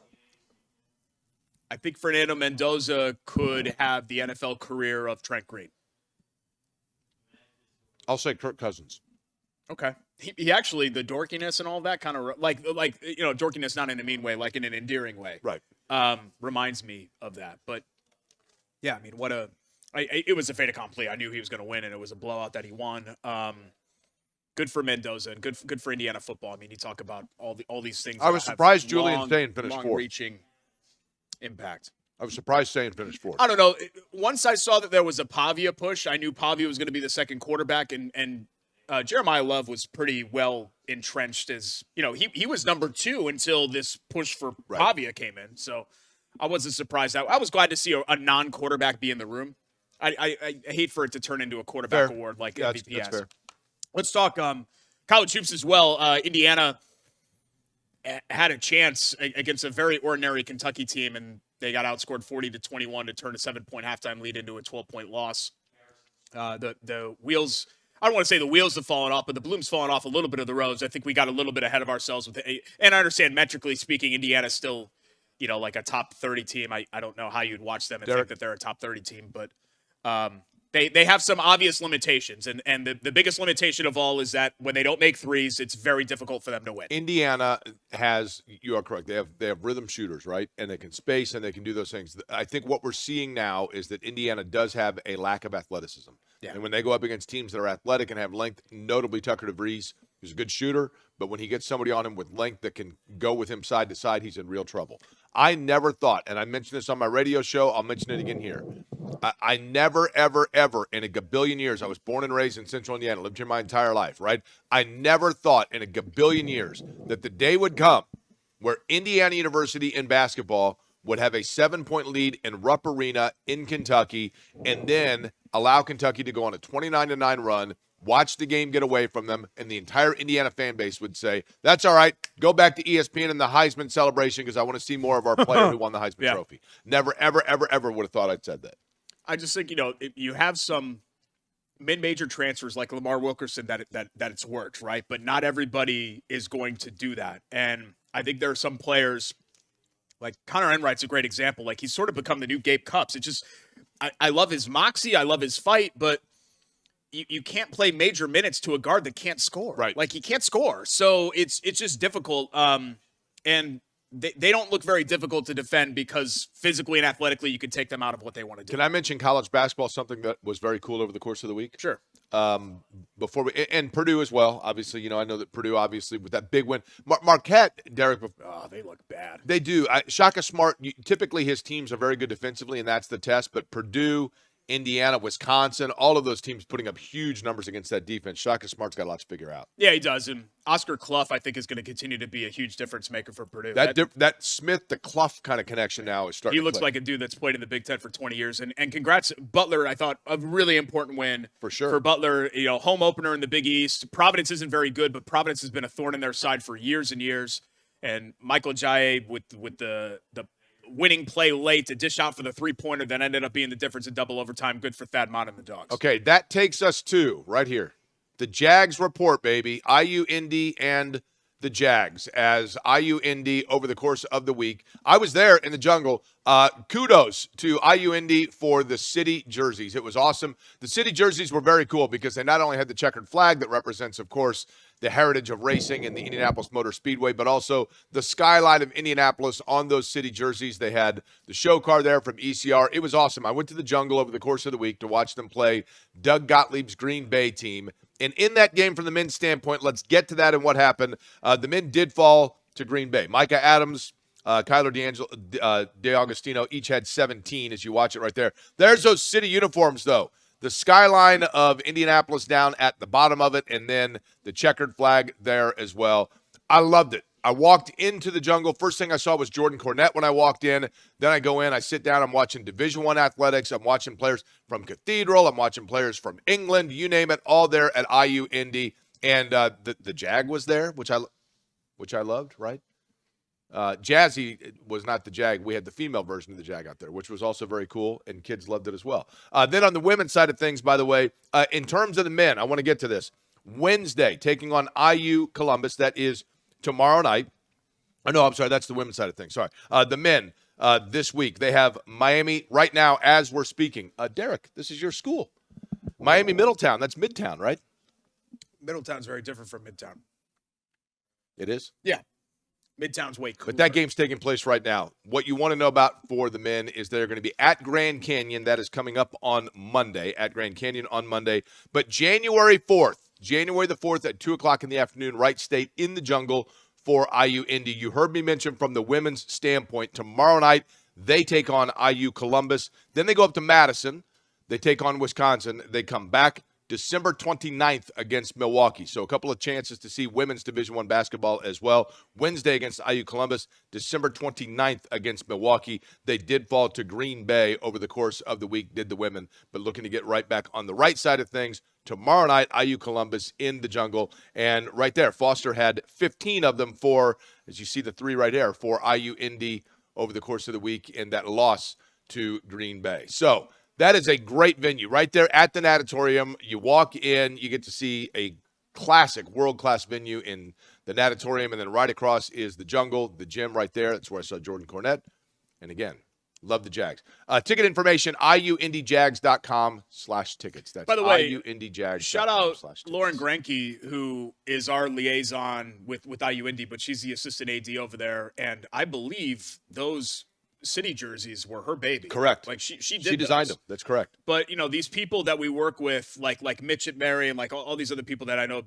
I think Fernando Mendoza could have the NFL career of Trent Green. I'll say Kirk Cousins. Okay. He actually, the dorkiness and all that kind of like you know, dorkiness not in a mean way, like in an endearing way. Right. Reminds me of that. But yeah, I mean, it was a fait accompli. I knew he was going to win, and it was a blowout that he won. Good for Mendoza and good for Indiana football. I mean, you talk about all these things. I was surprised Julian Steichen finished 4th. Long-reaching impact. I was surprised Steichen finished 4th. I don't know. Once I saw that there was a Pavia push, I knew Pavia was going to be the second quarterback, and Jeremiah Love was pretty well entrenched as, you know, he was number 2 until this push for Pavia came in. So I wasn't surprised. I was glad to see a non-quarterback be in the room. I hate for it to turn into a quarterback award like MVP has. Fair. Let's talk college hoops as well. Indiana had a chance against a very ordinary Kentucky team, and they got outscored 40-21 to turn a 7-point halftime lead into a 12-point loss. The wheels, I don't want to say the wheels have fallen off, but the bloom's fallen off a little bit of the roads. I think we got a little bit ahead of ourselves with it. And I understand metrically speaking, Indiana's still, you know, like a top 30 team. I don't know how you'd watch them and think that they're a top 30 team, but they have some obvious limitations. And the biggest limitation of all is that when they don't make threes, it's very difficult for them to win. Indiana has, you are correct, they have rhythm shooters, right? And they can space and they can do those things. I think what we're seeing now is that Indiana does have a lack of athleticism. Yeah. And when they go up against teams that are athletic and have length, notably Tucker DeVries, who's a good shooter, but when he gets somebody on him with length that can go with him side to side, he's in real trouble. I never thought, and I mentioned this on my radio show, I'll mention it again here. I never, ever, ever in a gabillion years, I was born and raised in Central Indiana, lived here my entire life, right? I never thought in a gabillion years that the day would come where Indiana University in basketball would have a 7-point lead in Rupp Arena in Kentucky and then allow Kentucky to go on a 29-9 run, watch the game get away from them, and the entire Indiana fan base would say, that's all right, go back to ESPN and the Heisman celebration because I want to see more of our player who won the Heisman Trophy. Never, ever, ever, ever would have thought I'd said that. I just think, you have some mid-major transfers like Lamar Wilkerson that it's worked, right? But not everybody is going to do that. And I think there are some players, like Connor Enright's a great example. Like, he's sort of become the new Gabe Cupps. It just, I love his moxie. I love his fight, but you can't play major minutes to a guard that can't score. Right. Like, he can't score. So it's just difficult. And they don't look very difficult to defend because physically and athletically you can take them out of what they want to do. Can I mention college basketball, something that was very cool over the course of the week? Sure. Before we, and Purdue as well. Obviously, I know that Purdue, obviously, with that big win. Marquette, Derek. Oh, they look bad. They do. Shaka Smart, typically his teams are very good defensively, and that's the test. But Purdue, Indiana, Wisconsin, all of those teams putting up huge numbers against that defense. Shaka Smart's got a lot to figure out. Yeah, he does. And Oscar Clough, I think, is going to continue to be a huge difference maker for Purdue. That Smith to Clough kind of connection now is starting. He looks like a dude that's played in the Big Ten for 20 years. And congrats, Butler. I thought a really important win for sure for Butler. Home opener in the Big East. Providence isn't very good, but Providence has been a thorn in their side for years and years. And Michael Jaye with the winning play late to dish out for the three-pointer that ended up being the difference in double overtime. Good for Thad Mott and the Dogs. Okay, that takes us to right here. The Jags report, baby. IU Indy and the Jags as IU Indy over the course of the week. I was there in the jungle. Kudos to IU Indy for the city jerseys. It was awesome. The city jerseys were very cool because they not only had the checkered flag that represents, of course, the heritage of racing in the Indianapolis Motor Speedway, but also the skyline of Indianapolis on those city jerseys. They had the show car there from ECR. It was awesome. I went to the jungle over the course of the week to watch them play Doug Gottlieb's Green Bay team. And in that game, from the men's standpoint, let's get to that and what happened. The men did fall to Green Bay. Micah Adams, Kyler DeAugustino each had 17 as you watch it right there. There's those city uniforms, though. The skyline of Indianapolis down at the bottom of it, and then the checkered flag there as well. I loved it. I walked into the jungle. First thing I saw was Jordan Cornette when I walked in. Then I go in, I sit down, I'm watching Division I athletics. I'm watching players from Cathedral. I'm watching players from England, you name it, all there at IU Indy. And the Jag was there, which I loved, right? Jazzy was not the Jag. We had the female version of the Jag out there, which was also very cool, and kids loved it as well. Then on the women's side of things, by the way, in terms of the men, I want to get to this. Wednesday, taking on IU Columbus. That is tomorrow night. Oh, no, I'm sorry. That's the women's side of things. Sorry. The men this week, they have Miami right now as we're speaking. Derek, this is your school. Miami Middletown. That's Midtown, right? Middletown's very different from Midtown. It is? Yeah. Midtown's way cooler. But that game's taking place right now. What you want to know about for the men is they're going to be at Grand Canyon. That is coming up on Monday, at Grand Canyon on Monday. But January the 4th at 2 o'clock in the afternoon, Wright State in the jungle for IU Indy. You heard me mention from the women's standpoint, tomorrow night they take on IU Columbus. Then they go up to Madison. They take on Wisconsin. They come back December 29th against Milwaukee. So a couple of chances to see women's Division I basketball as well. Wednesday against IU Columbus, December 29th against Milwaukee. They did fall to Green Bay over the course of the week, did the women, but looking to get right back on the right side of things. Tomorrow night, IU Columbus in the jungle. And right there, Foster had 15 of them for, as you see the three right there, for IU Indy over the course of the week in that loss to Green Bay. So that is a great venue right there at the Natatorium. You walk in, you get to see a classic, world-class venue in the Natatorium, and then right across is the jungle, the gym right there. That's where I saw Jordan Cornette. And again, love the Jags. Ticket information, iuindyjags.com/tickets. That's by the way, iuindyjags.com/tickets. Shout out Lauren Granke, who is our liaison with IU Indy, but she's the assistant AD over there. And I believe those city jerseys were her baby. Correct. Like she designed them. That's correct. But these people that we work with, like Mitch at Mary and like all these other people that I know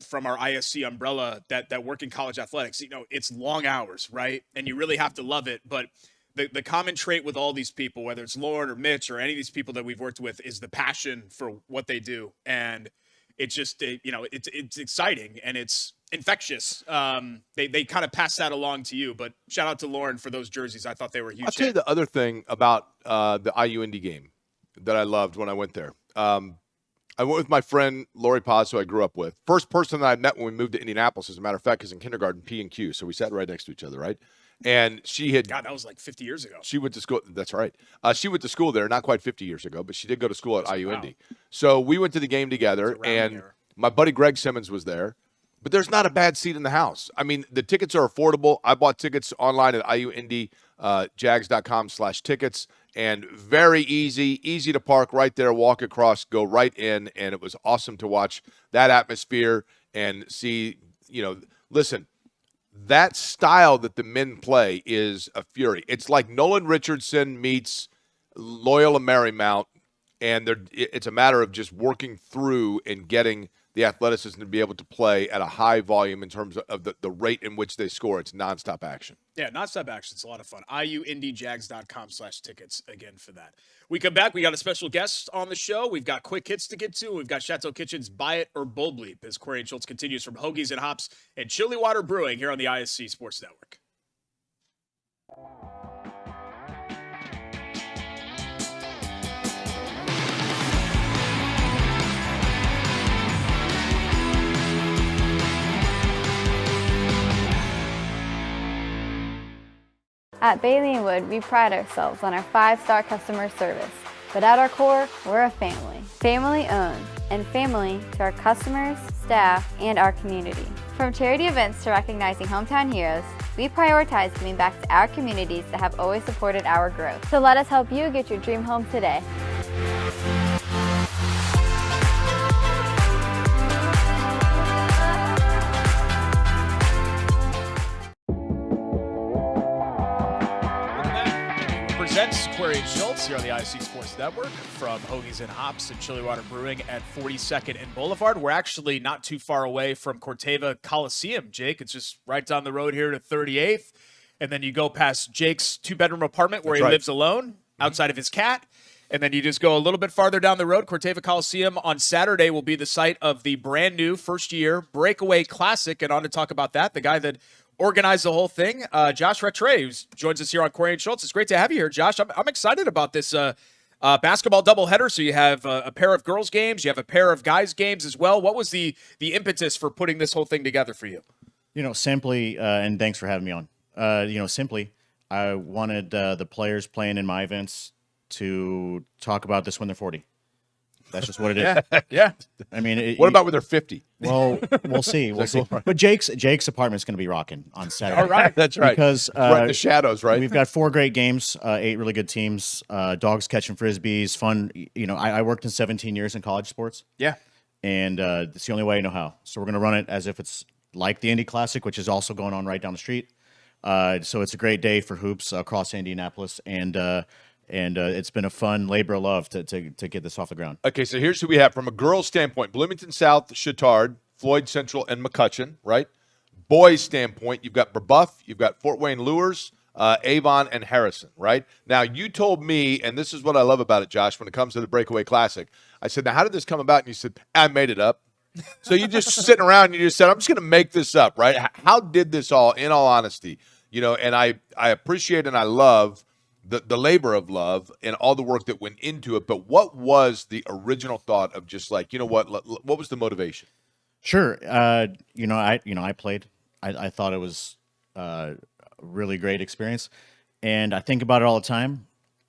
from our ISC umbrella that work in college athletics, it's long hours, right? And you really have to love it. But the common trait with all these people, whether it's Lauren or Mitch or any of these people that we've worked with, is the passion for what they do. And it's just, it's exciting and it's infectious. They kind of pass that along to you, but shout out to Lauren for those jerseys. I thought they were huge. I'll tell you the other thing about the IU Indy game that I loved when I went there. I went with my friend Lori Paz, who I grew up with. First person that I met when we moved to Indianapolis, as a matter of fact, is in kindergarten, P and Q. So we sat right next to each other, right? And she had God, that was like 50 years ago. She went to school. That's right. She went to school there, not quite 50 years ago, but she did go to school at IU wow. Indy. So we went to the game together, and era. my buddy Greg Simmons was there. But there's not a bad seat in the house. I mean, the tickets are affordable. I bought tickets online at iuindyjags.com/tickets, and very easy to park right there, walk across, go right in, and it was awesome to watch that atmosphere and see, listen, that style that the men play is a fury. It's like Nolan Richardson meets Loyola Marymount, and it's a matter of just working through and getting the athleticism to be able to play at a high volume in terms of the rate in which they score. It's nonstop action. Yeah, nonstop action. It's a lot of fun. iuindyjags.com/tickets again for that. We come back. We got a special guest on the show. We've got quick hits to get to. We've got Chateau Kitchen's Buy It or Bull Bleep as Corey and Schultz continues from Hoagies and Hops and Chili Water Brewing here on the ISC Sports Network. At Bailey & Wood, we pride ourselves on our 5-star customer service. But at our core, we're a family. Family owned, and family to our customers, staff, and our community. From charity events to recognizing hometown heroes, we prioritize giving back to our communities that have always supported our growth. So let us help you get your dream home today. Presents Corey and Schultz here on the ISC Sports Network from Hoagies and Hops and Chili Water Brewing at 42nd and Boulevard. We're actually not too far away from Corteva Coliseum, Jake. It's just right down the road here to 38th. And then you go past Jake's 2-bedroom apartment where he lives alone outside of his cat. And then you just go a little bit farther down the road. Corteva Coliseum on Saturday will be the site of the brand new first-year Breakaway Classic. And on to talk about that, the guy that organized the whole thing, Josh Rattray, who joins us here on Corey and Schultz. It's great to have you here, Josh. I'm excited about this basketball doubleheader. So you have a pair of girls' games, you have a pair of guys' games as well. What was the impetus for putting this whole thing together for you? Simply, and thanks for having me on. Simply, I wanted the players playing in my events to talk about this when they're 40. That's just what it is. Yeah. I mean, What about when they're 50? Well, we'll see. We'll see. But Jake's apartment's going to be rocking on Saturday. All right, that's right. Because right in the shadows, right? We've got 4 great games, 8 really good teams, dogs catching frisbees, fun. I worked in 17 years in college sports. Yeah. And it's the only way I know how. So we're going to run it as if it's like the Indy Classic, which is also going on right down the street. So it's a great day for hoops across Indianapolis, and it's been a fun labor of love to get this off the ground. Okay, so here's who we have from a girls' standpoint: Bloomington South, Chittard, Floyd Central, and McCutcheon. Right. Boys' standpoint: you've got Brebeuf, you've got Fort Wayne Lures, Avon, and Harrison. Right. Now, you told me, and this is what I love about it, Josh, when it comes to the Breakaway Classic. I said, "Now, how did this come about?" And you said, "I made it up." So you just sitting around and you just said, "I'm just going to make this up." Right. How did this all? In all honesty, and I appreciate and I love the labor of love and all the work that went into it. But what was the original thought of just like, what was the motivation? Sure. I played. I thought it was a really great experience, and I think about it all the time.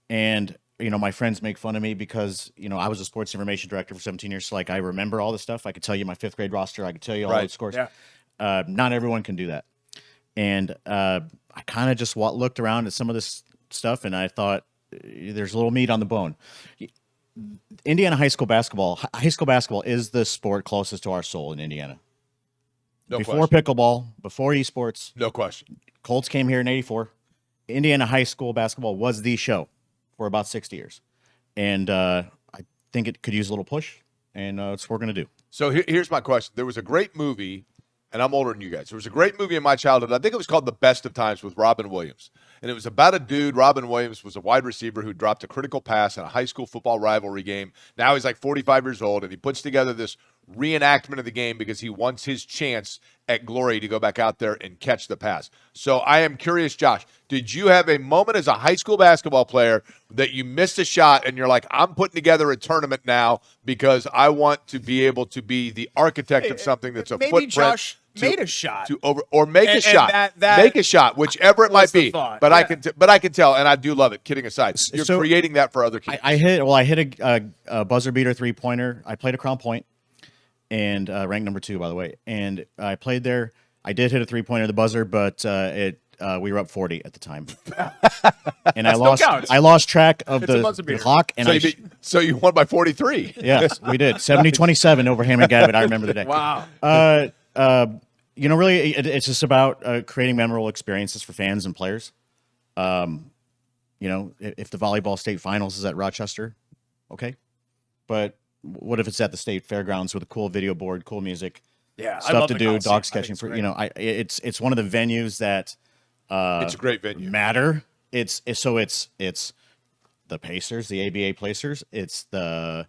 And my friends make fun of me because I was a sports information director for 17 years. So I remember all this stuff. I could tell you my 5th grade roster. I could tell you all the scores. Yeah. Not everyone can do that. And I kind of just looked around at some of this stuff, and I thought there's a little meat on the bone. Indiana high school basketball is the sport closest to our soul in Indiana. Before pickleball, before esports, no question. Colts came here in '84. Indiana high school basketball was the show for about 60 years, and I think it could use a little push, and it's what we're going to do. So here's my question: there was a great movie, and I'm older than you guys. There was a great movie in my childhood. I think it was called The Best of Times with Robin Williams. And it was about a dude. Robin Williams was a wide receiver who dropped a critical pass in a high school football rivalry game. Now he's like 45 years old, and he puts together this reenactment of the game because he wants his chance at glory to go back out there and catch the pass. So I am curious, Josh, did you have a moment as a high school basketball player that you missed a shot and you're like, I'm putting together a tournament now because I want to be able to be the architect of something that's a maybe footprint Josh made a shot to over or make a And shot, that make a shot, whichever it was might the be. thought, But yeah. I can tell, and I do love it. Kidding aside, you're So, creating that for other kids. I hit a buzzer beater 3-pointer. I played at Crown Point, and ranked number 2, by the way. And I played there. I did hit a 3-pointer at the buzzer, but we were up 40 at the time, and I lost track of It's a buzzer the beater. clock. And So you won by 43. yes, we did 70-27 over Ham and Gavin. I remember the day. Wow. Really, it's just about creating memorable experiences for fans and players. If the volleyball state finals is at Rochester, okay, but what if it's at the state fairgrounds with a cool video board, cool music, Yeah, I stuff love to the do, Coliseum. dog I think sketching it's for great. it's one of the venues that It's a great venue. matter. It's the Pacers, the ABA Pacers. It's the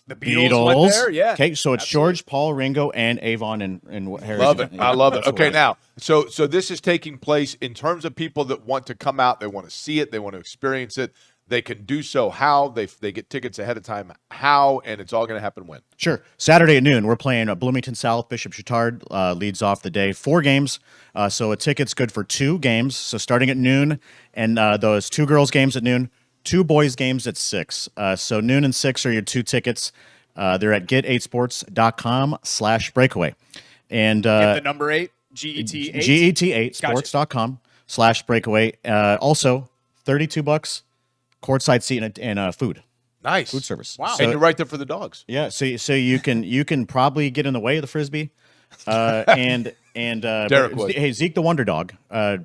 Beatles went there, yeah. Okay, so it's Absolutely. George, Paul, Ringo, and Avon and Harris. Love it. I love it. That's Okay, what now, so this is taking place in terms of people that want to come out, they want to see it, they want to experience it. They can do so how? They get tickets ahead of time how? And it's all going to happen when? Sure. Saturday at noon, we're playing Bloomington South. Bishop Chatard leads off the day. 4 games, so a ticket's good for 2 games. So starting at noon, and those 2 girls' games at noon, 2 boys' games at 6. So noon and 6 are your 2 tickets. They're at get8sports.com/breakaway. And Get the number 8, GET 8. get8sports.com/breakaway. Also, $32 courtside seat and food Nice. service. Wow. So, And you're right there for the dogs. yeah, so you can probably get in the way of the frisbee, and Derek would. hey, Zeke the Wonder Dog. I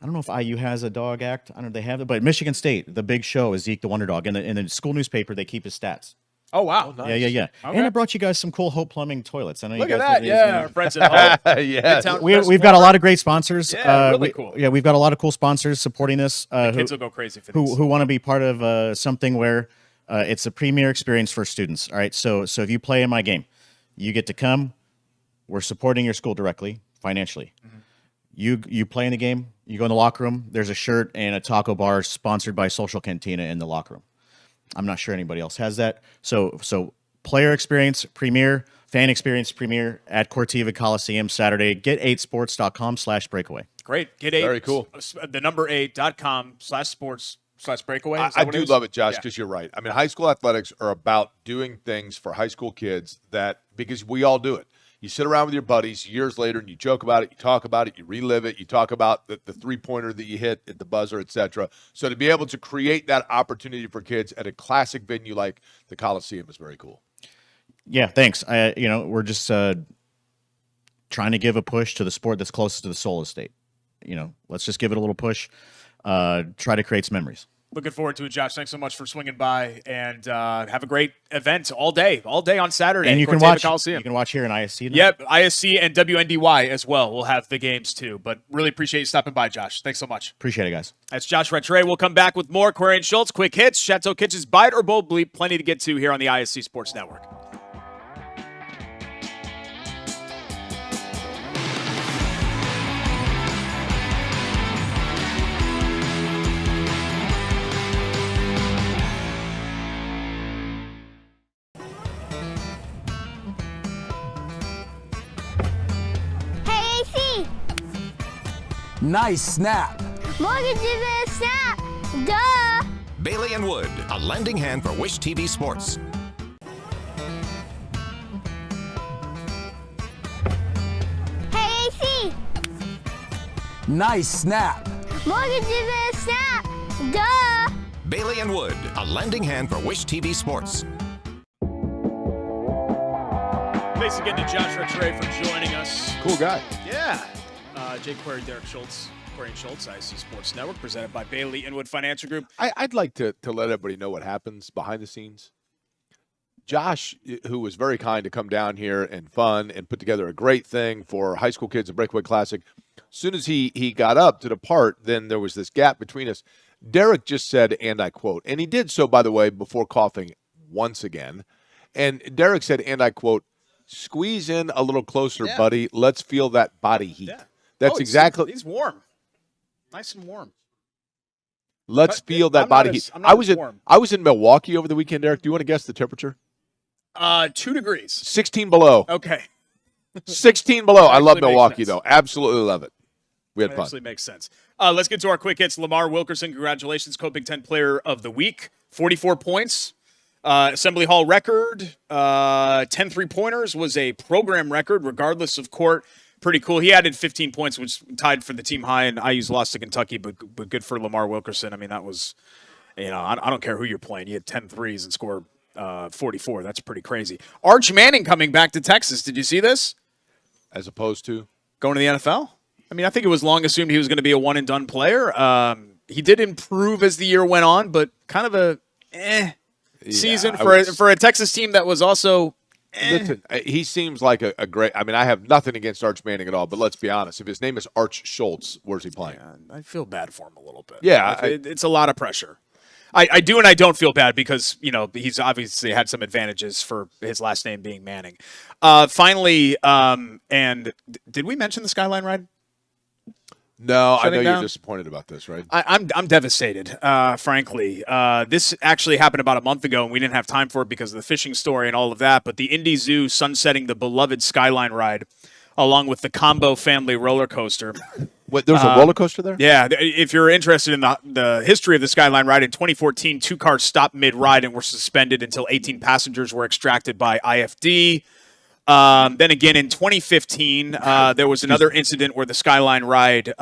don't know if IU has a dog act. I don't know if they have it, but Michigan State, the big show is Zeke the Wonder Dog. In the school newspaper, they keep his stats. Oh, wow. Yeah. Okay. And I brought you guys some cool Hope Plumbing toilets. I know Look you at guys that. Yeah, our friends at home. Yes. Midtown We've got a lot of great sponsors. Yeah, really cool. Yeah, we've got a lot of cool sponsors supporting this. Kids will go crazy for this. who want to be part of something where it's a premier experience for students. All right, so if you play in my game, you get to come. We're supporting your school directly financially. Mm-hmm. You play in the game. You go in the locker room. There's a shirt and a taco bar sponsored by Social Cantina in the locker room. I'm not sure anybody else has that. So player experience premier, fan experience premier at Cortiva Coliseum Saturday. Get8sports.com/breakaway. Great. Get 8. Very cool. The number 8.com/sports/breakaway. I do love it, Josh, because you're right. I mean, high school athletics are about doing things for high school kids because we all do it. You sit around with your buddies years later and you joke about it, you talk about it, you relive it, you talk about the 3-pointer that you hit at the buzzer, etc. So to be able to create that opportunity for kids at a classic venue like the Coliseum is very cool. Yeah, thanks. We're just trying to give a push to the sport that's closest to the soul of the state. Let's just give it a little push. Try to create some memories. Looking forward to it, Josh. Thanks so much for swinging by, and have a great event all day on Saturday. And you can Corteva watch. Coliseum. You can watch here in ISC tonight. Yep, ISC and WNDY as well. We'll have the games too, but really appreciate you stopping by, Josh. Thanks so much. Appreciate it, guys. That's Josh Rattray. We'll come back with more Query and Schultz, quick hits, Chateau Kitchens, Bite or Bold Bleep. Plenty to get to here on the ISC Sports Network. Hey, AC. Nice snap. Mortgages in a snap. Duh. Bailey and Wood, a lending hand for Wish TV Sports. Hey, AC. Nice snap. Mortgages in a snap. Duh. Bailey and Wood, a lending hand for Wish TV Sports. Thanks again to Josh Rattray for joining us. Cool guy. Yeah. Jake Query, Derek Schultz, Query and Schultz, ISC Sports Network, presented by Bailey Inwood Financial Group. I'd like to let everybody know what happens behind the scenes. Josh, who was very kind to come down here and fun and put together a great thing for high school kids, a Breakaway Classic. As soon as he got up to depart, then there was this gap between us. Derek just said, and I quote, and he did so, by the way, before coughing once again. And Derek said, and I quote, Squeeze in a little closer, Yeah. buddy. Let's feel that body heat. Yeah. That's exactly. He's warm. Nice and warm. Let's feel that I'm body not heat. as- I'm not I was as in warm. I was in Milwaukee over the weekend, Eric. Do you want to guess the temperature? 2 degrees. 16 below. Okay. 16 below. I love Actually makes Milwaukee, sense. though. Absolutely love it. We had That fun. actually makes sense. Let's get to our quick hits. Lamar Wilkerson, congratulations, Co-Big Ten Player of the Week. 44 points. Assembly Hall record. 10 3-pointers was a program record, regardless of court. Pretty cool. He added 15 points, which tied for the team high, and IU's lost to Kentucky, but good for Lamar Wilkerson. I mean, that was, I don't care who you're playing. You had 10 threes and scored 44. That's pretty crazy. Arch Manning coming back to Texas. Did you see this? As opposed to? Going to the NFL? I mean, I think it was long assumed he was going to be a one-and-done player. He did improve as the year went on, but kind of a season for a Texas team that was also Listen, he seems like a great – I mean, I have nothing against Arch Manning at all, but let's be honest. If his name is Arch Schultz, where's he playing? I feel bad for him a little bit. Yeah. It's a lot of pressure. I do and I don't feel bad because, he's obviously had some advantages for his last name being Manning. Finally, and did we mention the Skyline ride? No, I know Shutting you're down? disappointed about this, right? I'm devastated, frankly. This actually happened about a month ago, and we didn't have time for it because of the fishing story and all of that. But the Indy Zoo sunsetting the beloved Skyline ride, along with the Combo Family roller coaster. Wait, there's a roller coaster there? Yeah, if you're interested in the history of the Skyline ride, in 2014, 2 cars stopped mid-ride and were suspended until 18 passengers were extracted by IFD. Then again, in 2015, there was another incident where the Skyline ride,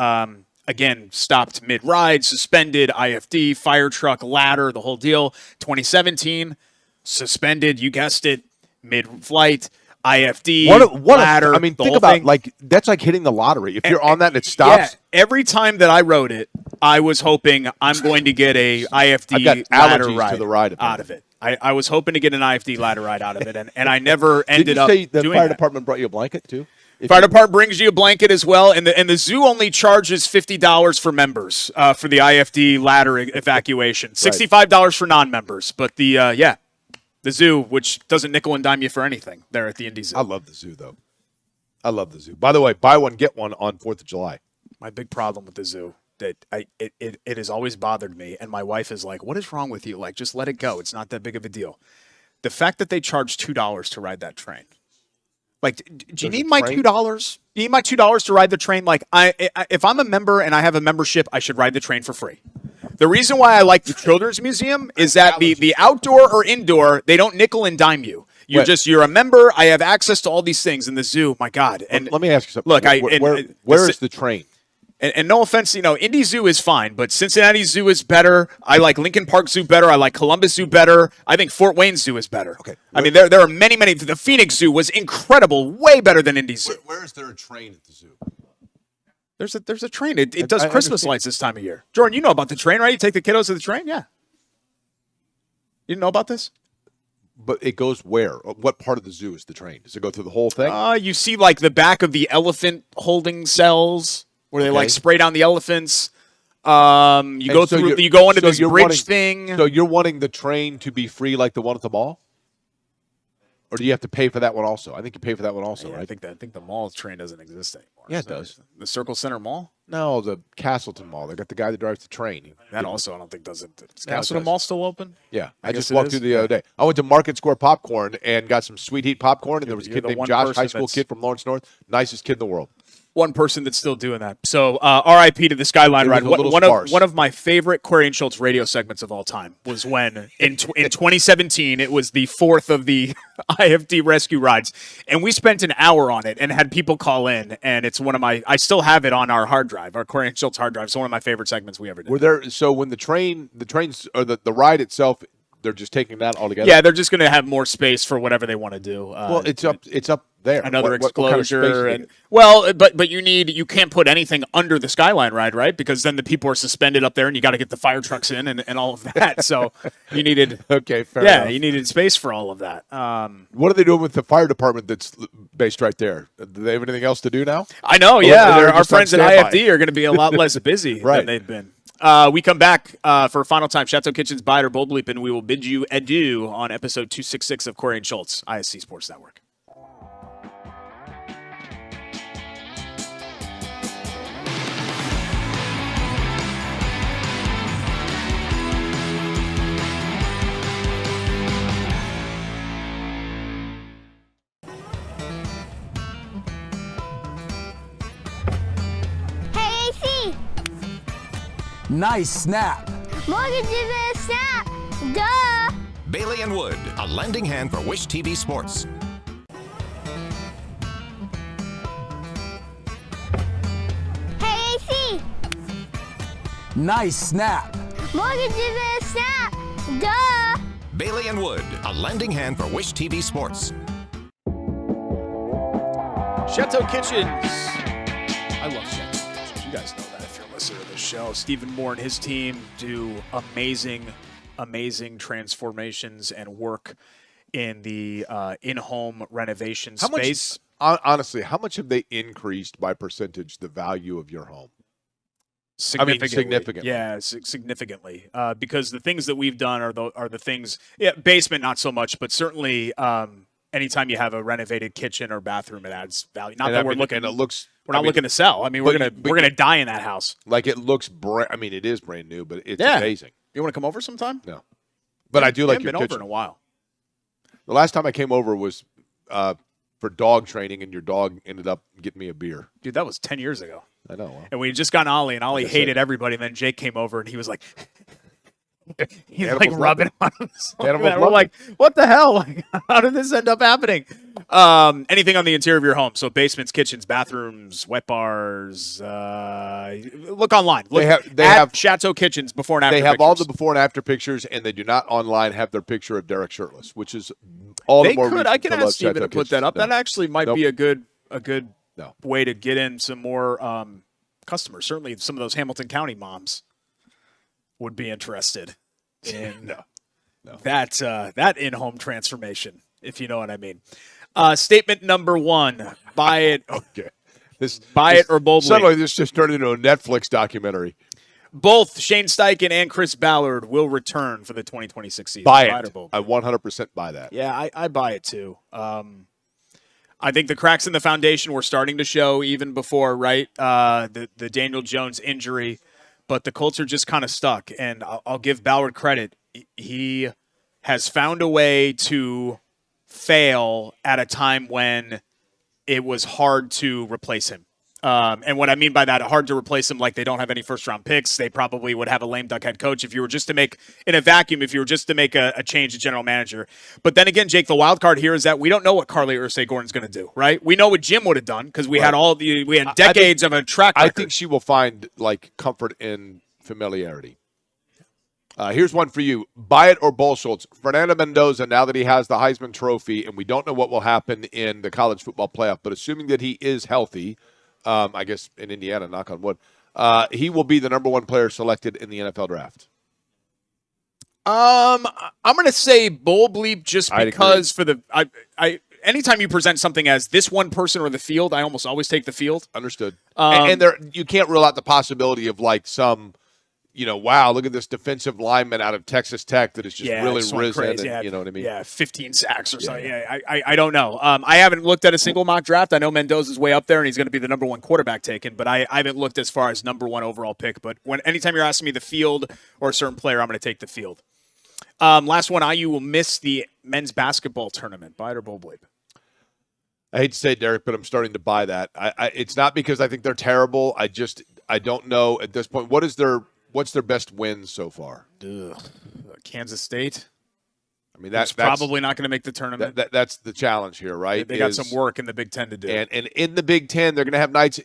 again, stopped mid-ride, suspended, IFD, fire truck, ladder, the whole deal. 2017, suspended, you guessed it, mid-flight, IFD, ladder, think about thing. That's like hitting the lottery. If you're on that and it stops. Yeah, every time that I rode it, I was hoping I'm going to get a IFD I've got ladder allergies ride to the ride out of it. I was hoping to get an IFD ladder ride out of it, and I never ended up Did you say the doing fire that. department brought you a blanket, too? Fire department brings you a blanket as well, and the zoo only charges $50 for members for the IFD ladder evacuation, $65 for non-members. But the zoo, which doesn't nickel and dime you for anything, there at the Indy Zoo. I love the zoo, though. I love the zoo. By the way, buy one, get one on 4th of July. My big problem with the zoo that it has always bothered me, and my wife is like, "What is wrong with you? Like, just let it go. It's not that big of a deal." The fact that they charge $2 to ride that train. Like, do you need my $2? You need my $2 to ride the train? Like, if I'm a member and I have a membership, I should ride the train for free. The reason why I like the Children's Museum is that the outdoor or indoor, they don't nickel and dime you. You're a member. I have access to all these things in the zoo. My God. And let me ask you something. Look, where is the train? And no offense, Indy Zoo is fine, but Cincinnati Zoo is better. I like Lincoln Park Zoo better. I like Columbus Zoo better. I think Fort Wayne Zoo is better. Okay. I mean, there are many. The Phoenix Zoo was incredible, way better than Indy Zoo. Where is there a train at the zoo? There's a train. It does Christmas lights this time of year. Jordan, you know about the train, right? You take the kiddos to the train? Yeah. You didn't know about this? But it goes where? What part of the zoo is the train? Does it go through the whole thing? You see like the back of the elephant holding cells where they like spray down the elephants. You go into this bridge thing. So you're wanting the train to be free like the one at the mall? Or do you have to pay for that one also? I think you pay for that one also, right? I think the mall train doesn't exist anymore. Yeah, it does. The Circle Center Mall? No, the Castleton Mall. They got the guy that drives the train. That also I don't think does it. Is No, it Castleton does. Mall still open? Yeah, I guess just it walked is. through the other day. I went to Market Square Popcorn and got some Sweet Heat popcorn, and there was a You're kid the named one Josh, person high school that's- kid from Lawrence North, nicest kid in the world. One person that's still doing that. So RIP to the Skyline It was ride. a little One sparse. of my favorite Query and Schultz radio segments of all time was when in 2017 it was the 4th of the IFD rescue rides, and we spent an hour on it and had people call in, and it's one of my. I still have it on our hard drive, our Query and Schultz hard drive. It's one of my favorite segments we ever did. Were there? So when the trains or the ride itself, they're just taking that all together. Yeah, they're just going to have more space for whatever they want to do. Well, it's up there. Another What kind of space exclosure, is and it? but you can't put anything under the Skyline ride, right? Because then the people are suspended up there, and you got to get the fire trucks in and all of that. So you needed Okay, fair enough. you needed space for all of that. What are they doing with the fire department that's based right there? Do they have anything else to do now? I know, Or yeah. they're Our just on friends at standby? IFD are going to be a lot less busy Right. than they've been. We come back for a final time. Chateau Kitchen's Bite or Bold Bleep, and we will bid you adieu on episode 266 of Query and Schultz, ISC Sports Network. Nice snap. Mortgages and a snap. Duh. Bailey and Wood, a lending hand for Wish TV Sports. Hey, AC. Nice snap. Mortgages and a snap. Duh. Bailey and Wood, a lending hand for Wish TV Sports. Chateau Kitchens. I love Chateau Kitchens. You guys know that if you're listening to the show. Stephen Moore and his team do amazing transformations and work in the in-home renovation space. Honestly, how much have they increased by percentage the value of your home? Significantly. Yeah, significantly. Because the things that we've done are the things. Yeah, basement not so much, but certainly anytime you have a renovated kitchen or bathroom, it adds value. Not that we're looking. And it looks. We're not looking to sell. I mean, we're gonna die in that house. Like it looks. It is brand new, but it's amazing. You want to come over sometime? No, but I do like your kitchen. kitchen. Over in a while. The last time I came over was for dog training, and your dog ended up getting me a beer. Dude, that was 10 years ago. I know. Well, and we had just gotten Ollie, and Ollie hated everybody. And then Jake came over, and he was like, he's like rubbing on himself. We're like, what the hell? Like, how did this end up happening? Anything on the interior of your home? So basements, kitchens, bathrooms, wet bars. Look online. Look, they have Chateau Kitchens before and after. They have pictures. all the before and after pictures, and they do not online have their picture of Derek shirtless, which is all the more reason I can to love ask Steven Chateau to put Kitchens. that up. No. That actually might be a good way to get in some more customers. Certainly, some of those Hamilton County moms would be interested in that in-home transformation, if you know what I mean. Statement number one: buy it. Okay. Buy it or boldly. Suddenly, this just turned into a Netflix documentary. Both Shane Steichen and Chris Ballard will return for the 2026 season. Buy it. I 100% buy that. Yeah, I buy it too. I think the cracks in the foundation were starting to show even before, right? The Daniel Jones injury, but the Colts are just kind of stuck. And I'll give Ballard credit. He has found a way to fail at a time when it was hard to replace him. And what I mean by that, hard to replace him, like they don't have any first-round picks. They probably would have a lame duck head coach if you were just to make, in a vacuum, if you were just to make a change at general manager. But then again, Jake, the wild card here is that we don't know what Carly Ursay-Gordon's going to do, right? We know what Jim would have done because we had decades of a track record. I think she will find comfort in familiarity. Here's one for you. Buy it or Bolschultz. Fernando Mendoza, now that he has the Heisman Trophy, and we don't know what will happen in the college football playoff, but assuming that he is healthy, I guess in Indiana, knock on wood, he will be the number one player selected in the NFL draft. I'm going to say bull bleep just because for anytime you present something as this one person or the field, I almost always take the field. Understood. And there, you can't rule out the possibility of some, wow, look at this defensive lineman out of Texas Tech that is just really risen. Crazy. And, you know what I mean? Yeah, 15 sacks or something. Yeah, I don't know. I haven't looked at a single mock draft. I know Mendoza's way up there, and he's going to be the number one quarterback taken, but I haven't looked as far as number one overall pick. But anytime you're asking me the field or a certain player, I'm going to take the field. Last one, IU will miss the men's basketball tournament. Buy it or bull bleep? I hate to say it, Derek, but I'm starting to buy that. It's not because I think they're terrible. I don't know at this point. What's their best win so far? Kansas State. I mean, that's probably not going to make the tournament. That's the challenge here, right? They got some work in the Big Ten to do. And in the Big Ten, they're going to have nights.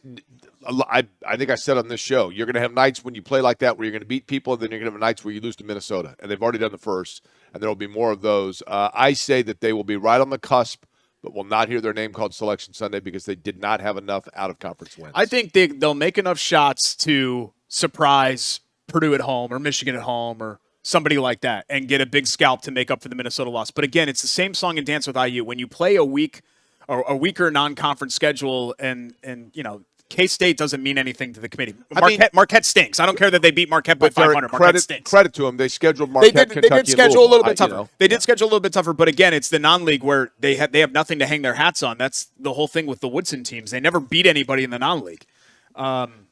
I think I said on this show, you're going to have nights when you play like that where you're going to beat people, and then you're going to have nights where you lose to Minnesota. And they've already done the first, and there will be more of those. I say that they will be right on the cusp, but will not hear their name called Selection Sunday because they did not have enough out-of-conference wins. I think they'll make enough shots to surprise Purdue at home or Michigan at home or somebody like that and get a big scalp to make up for the Minnesota loss. But again, it's the same song and dance with IU. When you play a weak or a weaker non-conference schedule and K-State doesn't mean anything to the committee. Marquette stinks. I don't care that they beat Marquette by 500. Marquette stinks. Credit to them. They scheduled Marquette, Kentucky, they did schedule a little bit tougher. You know. They did schedule a little bit tougher, but again, it's the non-league where they have nothing to hang their hats on. That's the whole thing with the Woodson teams. They never beat anybody in the non-league.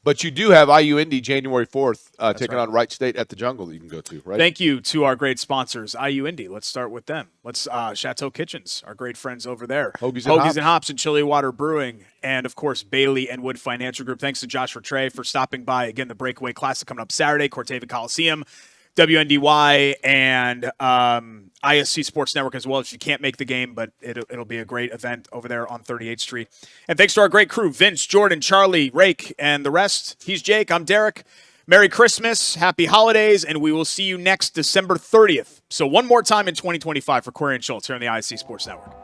But you do have IU Indy January 4th taking on Wright State at the Jungle that you can go to, right? Thank you to our great sponsors, IU Indy. Let's start with them. Let's Chateau Kitchens, our great friends over there. Hoagies and Hops and Chili Water Brewing. And, of course, Bailey and Wood Financial Group. Thanks to Josh Rattray for stopping by. Again, the Breakaway Classic coming up Saturday, Corteva Coliseum, WNDY, and ISC Sports Network as well. If you can't make the game, but it'll be a great event over there on 38th Street. And thanks to our great crew, Vince, Jordan, Charlie, Rake, and the rest. He's Jake. I'm Derek. Merry Christmas, happy holidays, and we will see you next December 30th. So one more time in 2025 for Query and Schultz here on the ISC Sports Network.